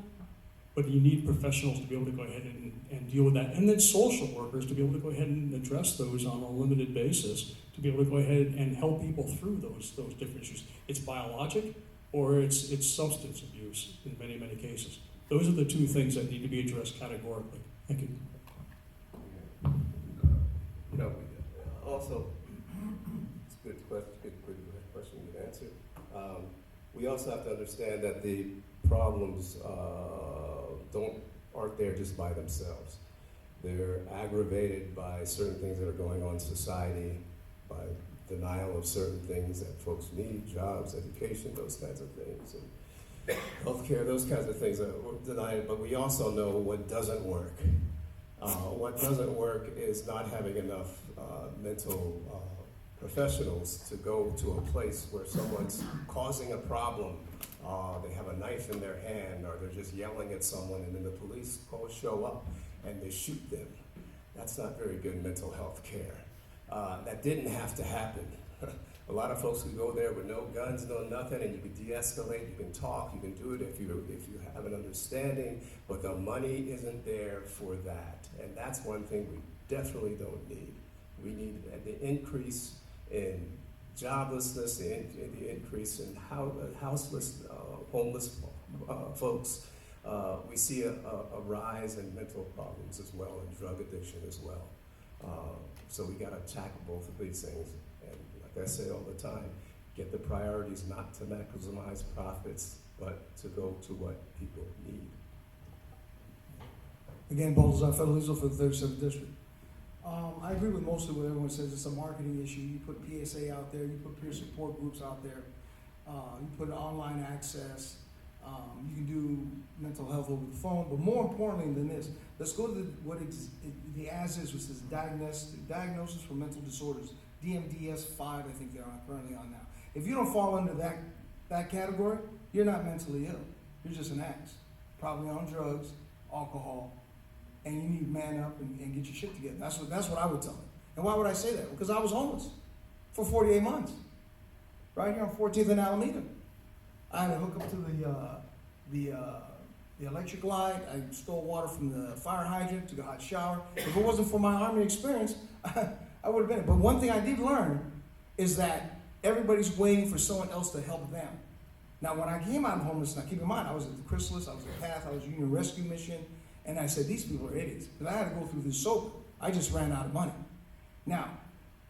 but you need professionals to be able to go ahead and deal with that. And then social workers to be able to go ahead and address those on a limited basis, to be able to go ahead and help people through those different issues. It's biologic or it's substance abuse in many, many cases. Those are the two things that need to be addressed categorically. Thank you. Also, it's a good question, good answer. We also have to understand that the problems aren't there just by themselves. They're aggravated by certain things that are going on in society, by denial of certain things that folks need, jobs, education, those kinds of things, and healthcare, those kinds of things that are denied. But we also know what doesn't work. What doesn't work is not having enough mental professionals to go to a place where someone's causing a problem. They have a knife in their hand, or they're just yelling at someone, and then the police show up and they shoot them. That's not very good mental health care. That didn't have to happen. A lot of folks could go there with no guns, no nothing, and you can de-escalate, you can talk, you can do it if you have an understanding, but the money isn't there for that. And that's one thing we definitely don't need. We need the increase in joblessness, the increase in houseless, homeless folks. We see a rise in mental problems as well, and drug addiction as well. So we got to tackle both of these things. And like I say all the time, get the priorities not to maximize profits, but to go to what people need. Again, Baltazar, Federico for the 37th District. I agree with mostly what everyone says. It's a marketing issue. You put PSA out there, you put peer support groups out there, you put online access, you can do mental health over the phone, but more importantly than this, let's go to the as-is, which is diagnosis for mental disorders, DMDS-5, I think they're currently on now. If you don't fall under that category, you're not mentally ill. you're just an axe, probably on drugs, alcohol, and you need to man up and get your shit together. That's what I would tell him. And why would I say that? Because I was homeless for 48 months, right here on 14th and Alameda. I had to hook up to the electric light. I stole water from the fire hydrant to the hot shower. If it wasn't for my Army experience, I would have been. But one thing I did learn is that everybody's waiting for someone else to help them. Now, when I came out of homelessness, now keep in mind, I was at the Chrysalis, I was at PATH, I was Union Rescue Mission, and I said, these people are idiots, because I had to go through this sober. I just ran out of money. Now,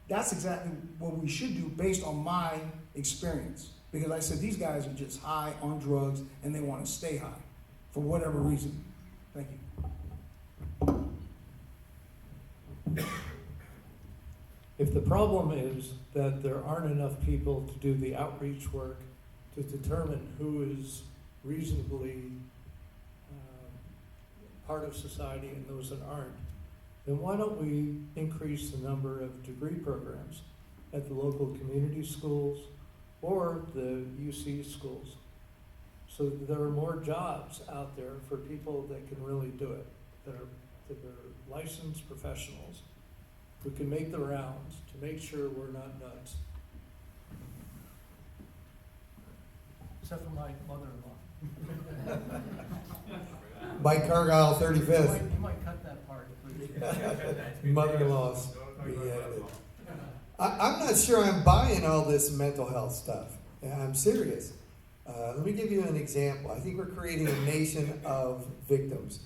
that's exactly what we should do based on my experience. Because I said, these guys are just high on drugs, and they want to stay high, for whatever reason. Thank you. If the problem is that there aren't enough people to do the outreach work to determine who is reasonably part of society and those that aren't, then why don't we increase the number of degree programs at the local community schools or the UC schools, so that there are more jobs out there for people that can really do it, that are licensed professionals who can make the rounds to make sure we're not nuts. Except for my mother-in-law. Mike Cargile, 35th. You might cut that part, please. Mother-in-law's. I'm not sure I'm buying all this mental health stuff. Yeah, I'm serious. Let me give you an example. I think we're creating a nation of victims.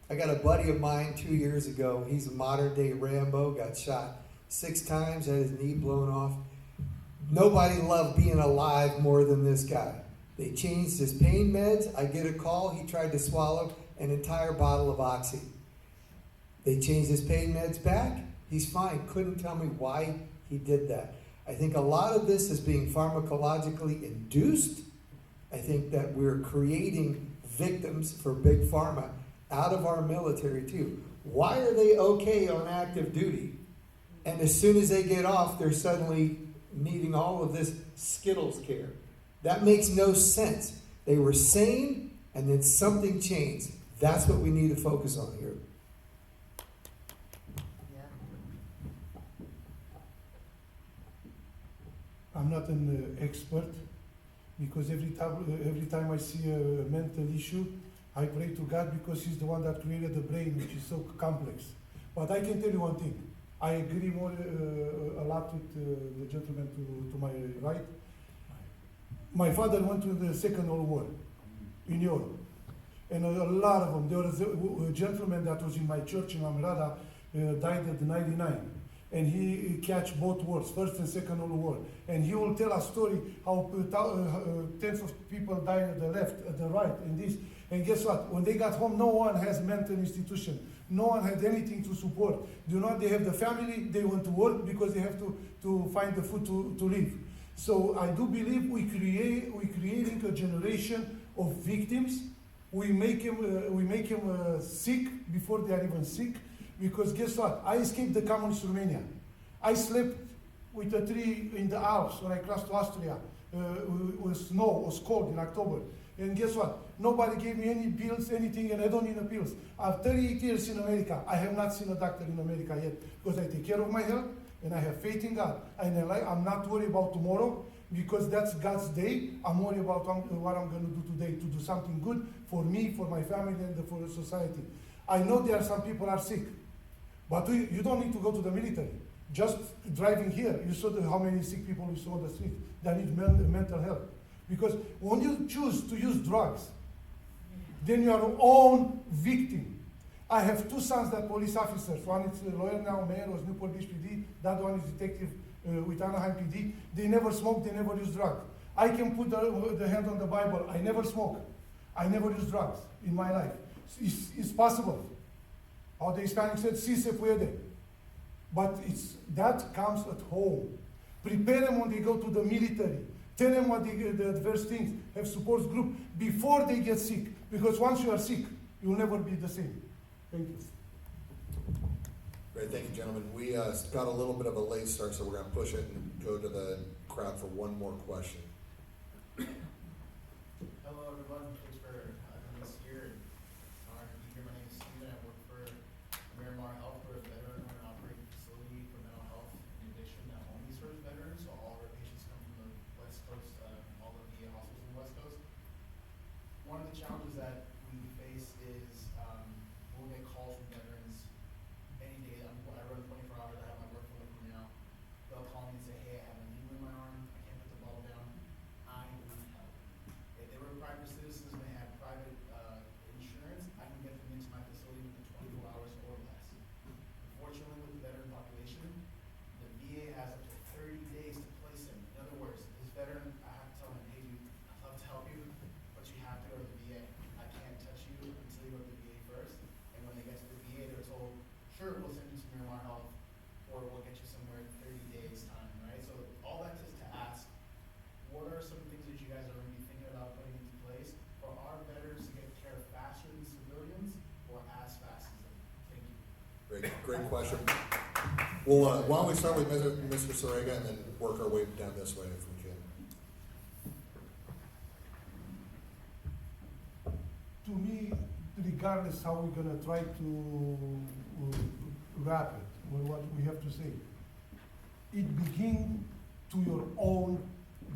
I got a buddy of mine 2 years ago. He's a modern day Rambo, got shot 6 times, had his knee blown off. Nobody loved being alive more than this guy. They changed his pain meds. I get a call. He tried to swallow an entire bottle of Oxy. They changed his pain meds back. He's fine. Couldn't tell me why he did that. I think a lot of this is being pharmacologically induced. I think that we're creating victims for big pharma out of our military too. Why are they okay on active duty? And as soon as they get off, they're suddenly needing all of this Skittles care. That makes no sense. They were sane, and then something changed. That's what we need to focus on here. I'm not an expert, because every time I see a mental issue, I pray to God, because He's the one that created the brain, which is so complex. But I can tell you one thing. I agree a lot with the gentleman to my right. My father went to the Second World War in Europe. And a lot of them. There was a gentleman that was in my church in Amirada, died at 99. And he catch both wars, First and Second World War. And he will tell a story how tens of people died at the left, at the right, and this. And guess what? When they got home, no one has mental institution. No one had anything to support. They have the family, they want to work because they have to find the food to live. So I do believe we're creating a generation of victims. We make them sick before they are even sick. Because guess what? I escaped the communist Romania. I slept with a tree in the Alps when I crossed to Austria. With snow, it was cold in October. And guess what? Nobody gave me any pills, anything, and I don't need the pills. I have 38 years in America. I have not seen a doctor in America yet because I take care of my health and I have faith in God. And I'm not worried about tomorrow because that's God's day. I'm worried about what I'm going to do today to do something good for me, for my family, and for the society. I know there are some people are sick. But you don't need to go to the military. Just driving here, you saw how many sick people we saw on the street that need mental health. Because when you choose to use drugs, then you are your own victim. I have 2 sons that are police officers. One is a lawyer now, mayor of Newport Beach PD. The other one is detective with Anaheim PD. They never smoke, they never use drugs. I can put the hand on the Bible. I never smoke. I never use drugs in my life. It's possible. How the Hispanic said, si se puede. But that comes at home. Prepare them when they go to the military. Tell them what the adverse things. Have support group before they get sick. Because once you are sick, you'll never be the same. Thank you. Great, thank you, gentlemen. We got a little bit of a late start, so we're going to push it and go to the crowd for one more question. Hello, everyone. Thanks for problems that we face is we'll get calls from veterans any day. I run 24 hours. I have my work phone with me now. They'll call me and say, "Hey, I have a needle in my arm. I can't put the ball down. I need help." If they were private citizens and they had private insurance, I can get them into my facility within 24 hours or less. Unfortunately, with the veteran population, the VA has up to 30 days to place him. In other words, this veteran, I have to tell him, "Hey, dude, I'd love to help you, but you have to go to the VA. I can't touch you until you go to the VA first." And when they get to the VA, they're told, "Sure, we'll send you to Miramar Health, or we'll get you somewhere in 30 days time," right? So all that is to ask, what are some things that you guys are going to be thinking about putting into place for our veterans to get care faster than civilians or as fast as them? Thank you. Great question. Well, why don't we start with Mr. Sarega and then work our way down this way if we can. To me, regardless how we're gonna try to wrap it, or what we have to say, it begins to your own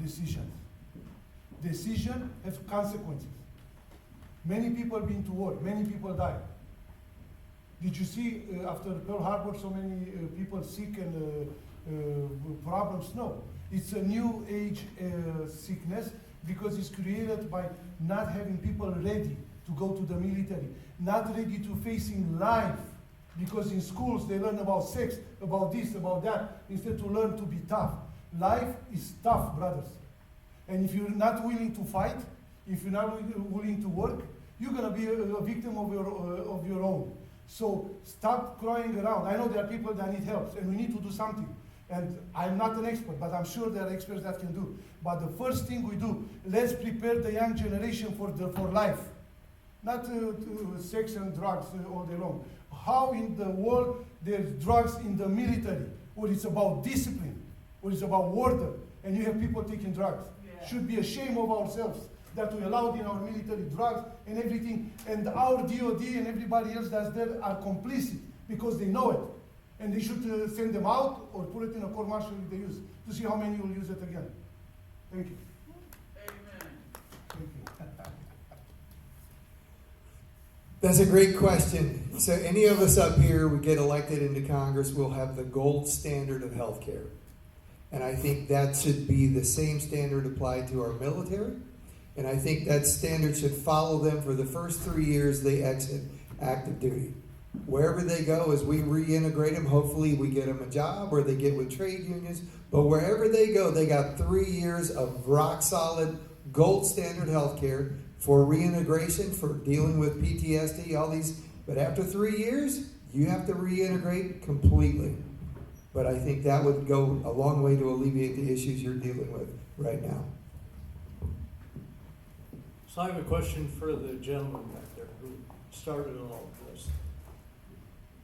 decisions. Decision has consequences. Many people been to war, many people died. Did you see after Pearl Harbor so many people sick and problems? No. It's a new age sickness because it's created by not having people ready to go to the military, not ready to facing life. Because in schools they learn about sex, about this, about that, instead to learn to be tough. Life is tough, brothers. And if you're not willing to fight, if you're not willing to work, you're gonna be a victim of your own. So stop crying around. I know there are people that need help, and we need to do something. And I'm not an expert, but I'm sure there are experts that can do. But the first thing we do, let's prepare the young generation for life, not sex and drugs all day long. How in the world there's drugs in the military, or it's about discipline, or it's about order, and you have people taking drugs? Yeah. Should be a shame of ourselves that we allowed in our military drugs and everything, and our DOD and everybody else that's there are complicit because they know it. And they should send them out or put it in a court martial if they use, to see how many will use it again. Thank you. Amen. Thank you. That's a great question. So any of us up here, we get elected into Congress, we'll have the gold standard of healthcare. And I think that should be the same standard applied to our military. And I think that standard should follow them for the first 3 years they exit active duty. Wherever they go, as we reintegrate them, hopefully we get them a job or they get with trade unions. But wherever they go, they got 3 years of rock solid, gold standard health care for reintegration, for dealing with PTSD, all these. But after 3 years, you have to reintegrate completely. But I think that would go a long way to alleviate the issues you're dealing with right now. So I have a question for the gentleman back there who started all of this.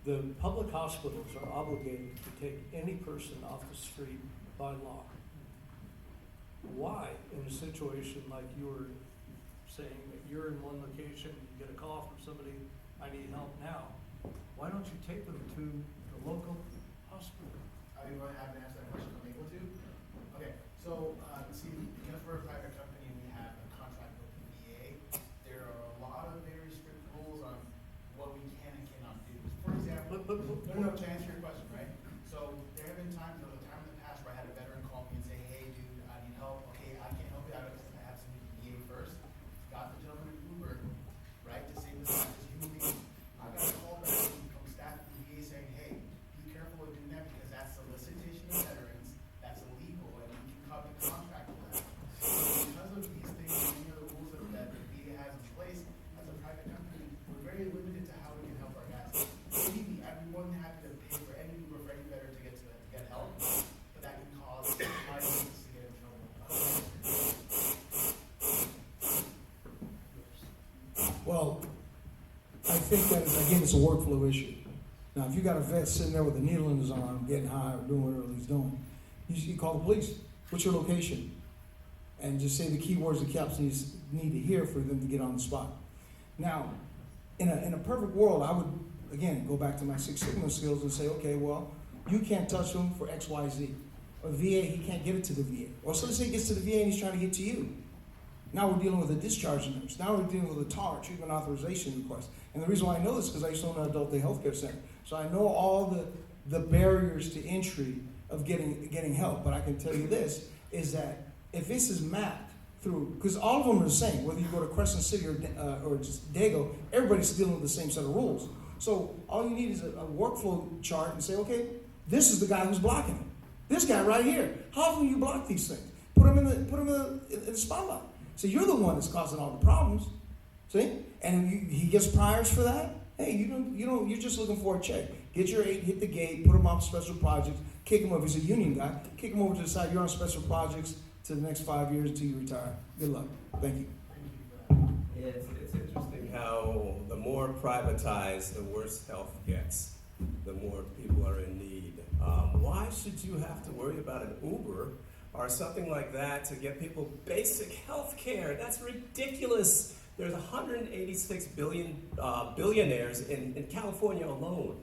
The public hospitals are obligated to take any person off the street by law. Why, in a situation like you were saying, that you're in one location, you get a call from somebody, "I need help now," why don't you take them to the local hospital? Are you going to have to answer that question? I'm able to? Okay, so, see, because we're a private company and we have a contract with the VA, there are a lot of very strict rules on what we can and cannot do. For example, no, to answer your question, right? So there have been times, there was a time in the past where I had a veteran call me and say, "Hey, dude, I need help. Okay, I can't help you out because I have to meet the VA first." Got the gentleman an Uber, right, to save the time, just human beings. I got a call back from staff at the VA saying, "Hey, be careful with doing that because that's solicitation of veterans, that's illegal, and we can cut the contract for that." So because of these things, many of the rules that the VA has in place, as a private company, we're very limited to how we can help our guys. Believe me, I'd be more than happy to pay for any Uber for any veteran to get help, but that can cause my business to get in trouble. Well, I think that, again, it's a workflow issue. Now, if you got a vet sitting there with a needle in his arm, getting high or doing whatever he's doing, you call the police. What's your location? And just say the key words the cops need to hear for them to get on the spot. Now, in a perfect world, I would, again, go back to my Six Sigma skills and say, okay, well, you can't touch him for X, Y, Z. Or VA, he can't get it to the VA. Or so let's say he gets to the VA and he's trying to get to you. Now we're dealing with a discharge nurse. Now we're dealing with a TAR, treatment authorization request. And the reason why I know this is because I used to own an adult day healthcare center. So I know all the barriers to entry of getting help. But I can tell you this, is that if this is mapped through, because all of them are the same, whether you go to Crescent City or just Dago, everybody's dealing with the same set of rules. So all you need is a workflow chart and say, okay, this is the guy who's blocking it. This guy right here. How often do you block these things? Put him in the spotlight. So you're the one that's causing all the problems. See? And he gets priors for that. Hey, you're just looking for a check. Get your 8, hit the gate, put him off special projects, kick him over. He's a union guy. Kick him over to the side. You're on special projects to the next 5 years until you retire. Good luck. Thank you. It's interesting how the more privatized, the worse health gets, the more people are in need. Why should you have to worry about an Uber or something like that to get people basic health care? That's ridiculous. There's 186 billionaires in California alone.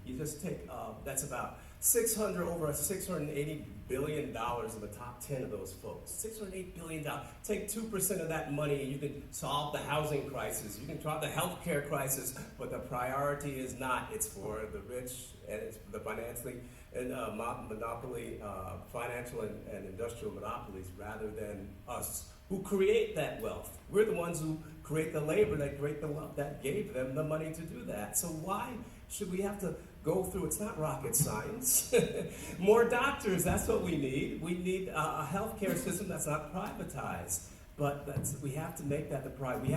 You just take, that's about over $680 billion in the top 10 of those folks. $608 billion. Take 2% of that money and you can solve the housing crisis. You can solve the healthcare crisis, but the priority is not. It's for the rich and it's the financially and financial and industrial monopolies rather than us who create that wealth. We're the ones who create the labor that create the wealth that gave them the money to do that. So why should we have to go through? It's not rocket science. More doctors, that's what we need. We need a healthcare system that's not privatized. But we have to make that the priority.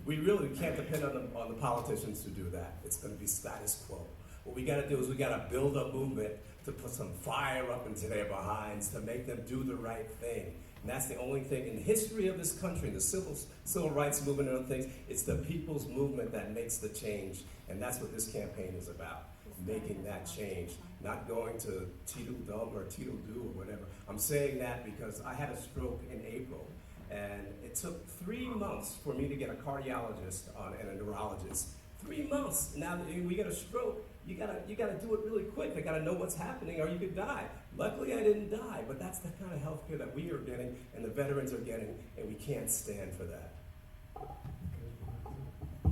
We really can't depend on the politicians to do that. It's going to be status quo. What we got to do is we got to build a movement to put some fire up into their behinds to make them do the right thing. And that's the only thing in the history of this country, the civil rights movement and other things, it's the people's movement that makes the change. And that's what this campaign is about, making that change, not going to Tweedledum or Tweedledoo or whatever. I'm saying that because I had a stroke in April, and it took 3 months for me to get a cardiologist and a neurologist. 3 months. Now that we get a stroke, you gotta do it really quick. They gotta know what's happening, or you could die. Luckily, I didn't die, but that's the kind of health care that we are getting, and the veterans are getting, and we can't stand for that.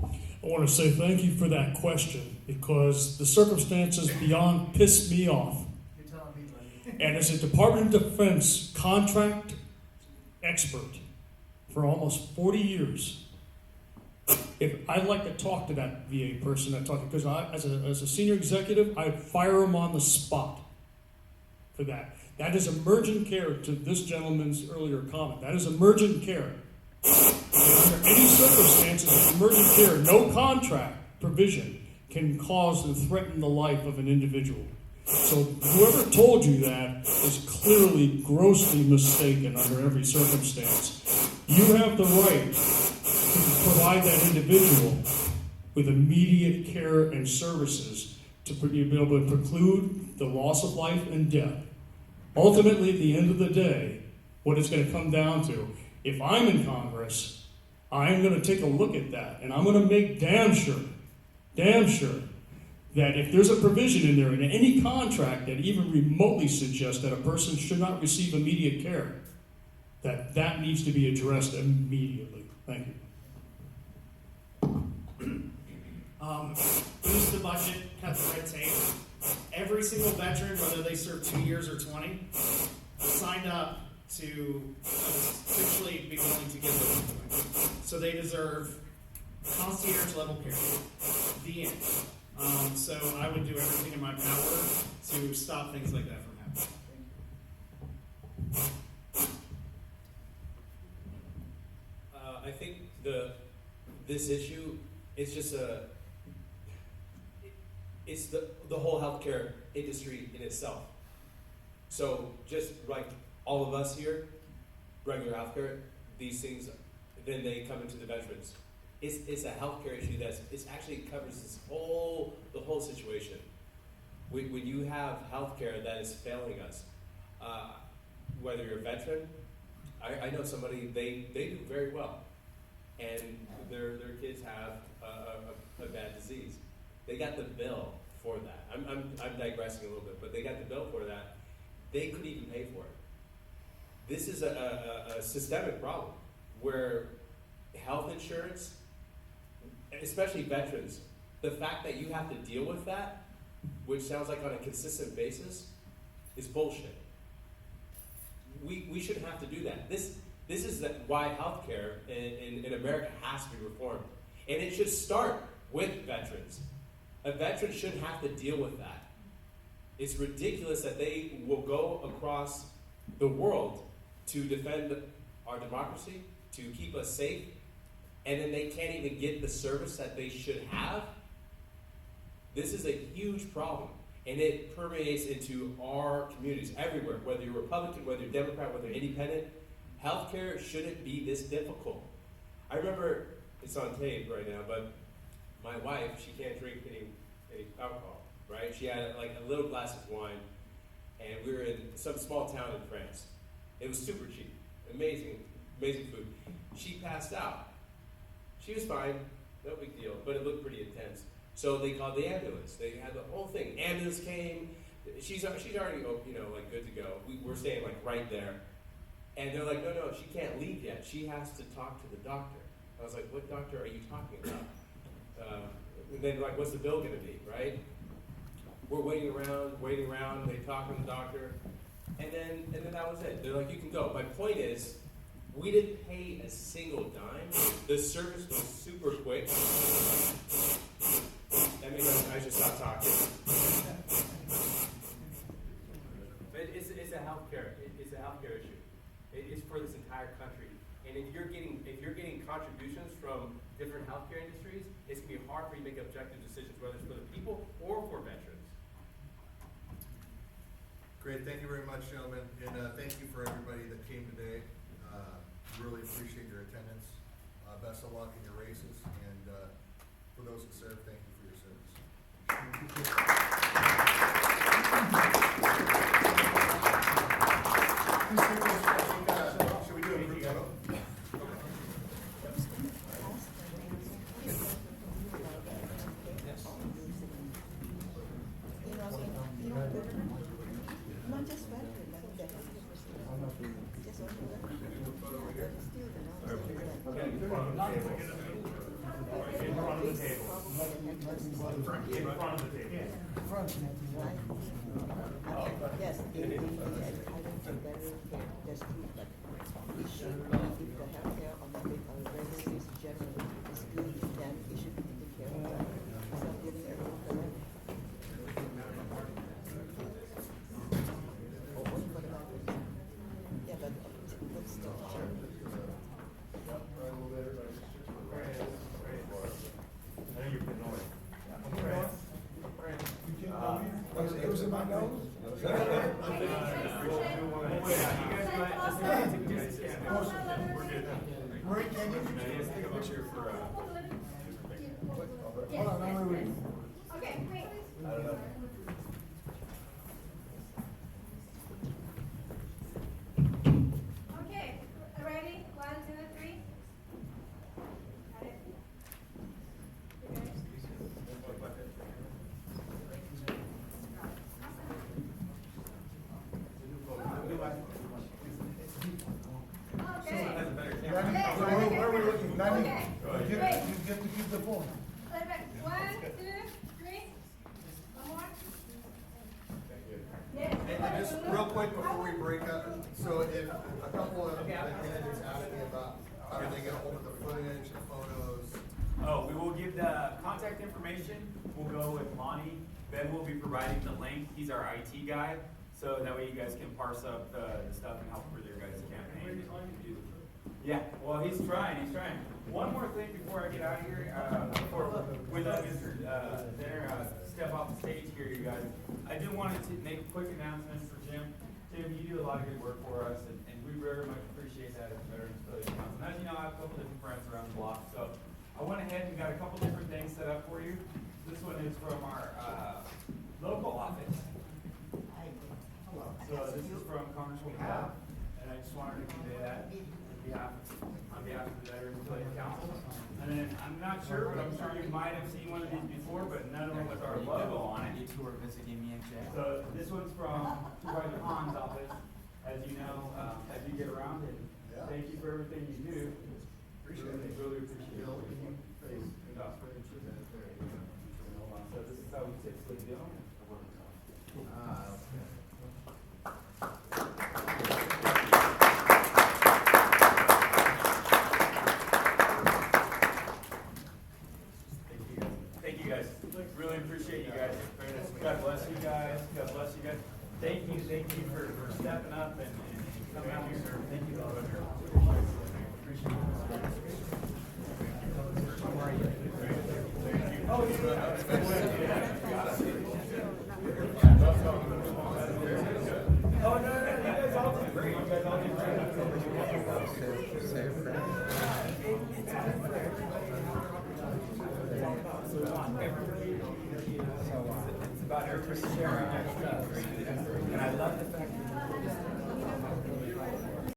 I want to say thank you for that question because the circumstances beyond pissed me off. You're telling me, buddy. And as a Department of Defense contract expert for almost 40 years, if I'd like to talk to that VA person, because as a senior executive, I'd fire him on the spot for that. That is emergent care, to this gentleman's earlier comment. That is emergent care. And under any circumstances of emergent care, no contract provision can cause and threaten the life of an individual. So whoever told you that is clearly grossly mistaken under every circumstance. You have the right to provide that individual with immediate care and services to be able to preclude the loss of life and death. Ultimately, at the end of the day, what it's going to come down to, if I'm in Congress, I'm going to take a look at that, and I'm going to make damn sure, that if there's a provision in there in any contract that even remotely suggests that a person should not receive immediate care, that needs to be addressed immediately. Thank you. Boost the budget, cut the red tape. Every single veteran, whether they serve 2 years or 20, signed up to essentially be willing to give them. So they deserve concierge level care. The end. So I would do everything in my power to stop things like that from happening. I think this issue is just it's the whole healthcare industry in itself. So just like all of us here, regular healthcare, these things, then they come into the veterans. It's a healthcare issue it actually covers the whole situation. When you have healthcare that is failing us, whether you're a veteran, I know somebody, they do very well, and their kids have a bad disease. They got the bill for that. I'm digressing a little bit, but they got the bill for that. They couldn't even pay for it. This is a systemic problem. where health insurance, especially veterans, the fact that you have to deal with that, which sounds like on a consistent basis, is bullshit. We shouldn't have to do that. This is why healthcare in America has to be reformed. And it should start with veterans. A veteran shouldn't have to deal with that. It's ridiculous that they will go across the world to defend our democracy, to keep us safe, and then they can't even get the service that they should have. This is a huge problem, and it permeates into our communities everywhere, whether you're Republican, whether you're Democrat, whether you're independent. Healthcare shouldn't be this difficult. I remember, it's on tape right now, but my wife, she can't drink any alcohol, right? She had like a little glass of wine, and we were in some small town in France. It was super cheap, amazing food. She passed out. She was fine, no big deal, but it looked pretty intense. So they called the ambulance. They had the whole thing. Ambulance came. She's already, like good to go. We're staying like right there. And they're like, no, she can't leave yet. She has to talk to the doctor. I was like, what doctor are you talking about? And then like, what's the bill gonna be, right? We're waiting around, they talk to the doctor, and then that was it. They're like, you can go. My point is, we didn't pay a single dime. The service was super quick. That means I should stop talking. But it's a healthcare issue. It's for this entire country. And if you're getting contributions from different healthcare industries, it's gonna be hard for you to make objective decisions, whether it's for the people or for veterans. Great, thank you very much, gentlemen, and thank you for everybody that came today. Really appreciate your attendance. Best of luck in your races, and for those that serve, thank you for your service. Should we do a group photo? Yes, I don't think that's true, but it should be, if the healthcare on the residents generally is good, then it should be taken care of. It's not giving everyone correct. Or what about it? Yeah, but what's the It was in my nose? Marie, can you take a picture for, hold on, I'm ready. Okay, great. I don't know. Okay, ready? 1, 2, 3. Got it. You guys? Okay. Where are we looking? Nanny, Okay. you get to keep the phone. 1, 2, 3. One more. And just real quick before we break up, so if a couple of the candidates asked me about how do they get hold of the footage and photos. Oh, we will give the contact information. We'll go with Lonnie. Ben will be providing the link. He's our IT guy. So that way you guys can parse up the stuff and help with your guys' campaign. Yeah, well, he's trying. One more thing before I get out of here, we let Mr. Zenner step off the stage here, you guys. I do want to make a quick announcement for Jim. Tim, you do a lot of good work for us, and we very much appreciate that as Veterans Affiliate Council. And as you know, I have a couple different friends around the block, so I went ahead and got a couple different things set up for you. This one is from our local office. So this is from Congresswoman Groh, and I just wanted to convey that on behalf of the Veterans Affiliate Council. And then, I'm not sure, but I'm sure you might have seen one of these before, but none of them with our logo on it. So this one's from Supervisor Hahn's office, as you know, as you get around, and thank you for everything you do. Appreciate it. Really appreciate it. Bill, can you face? There you go. Hold on. So this is how we typically do them. Thank you guys. Really appreciate you guys. God bless you guys. God bless you guys. Thank you for stepping up and coming out here. Thank you, Governor. Appreciate it. How are you? Oh, no, you guys all did great. You guys all did great. It's about everybody sharing their stuff.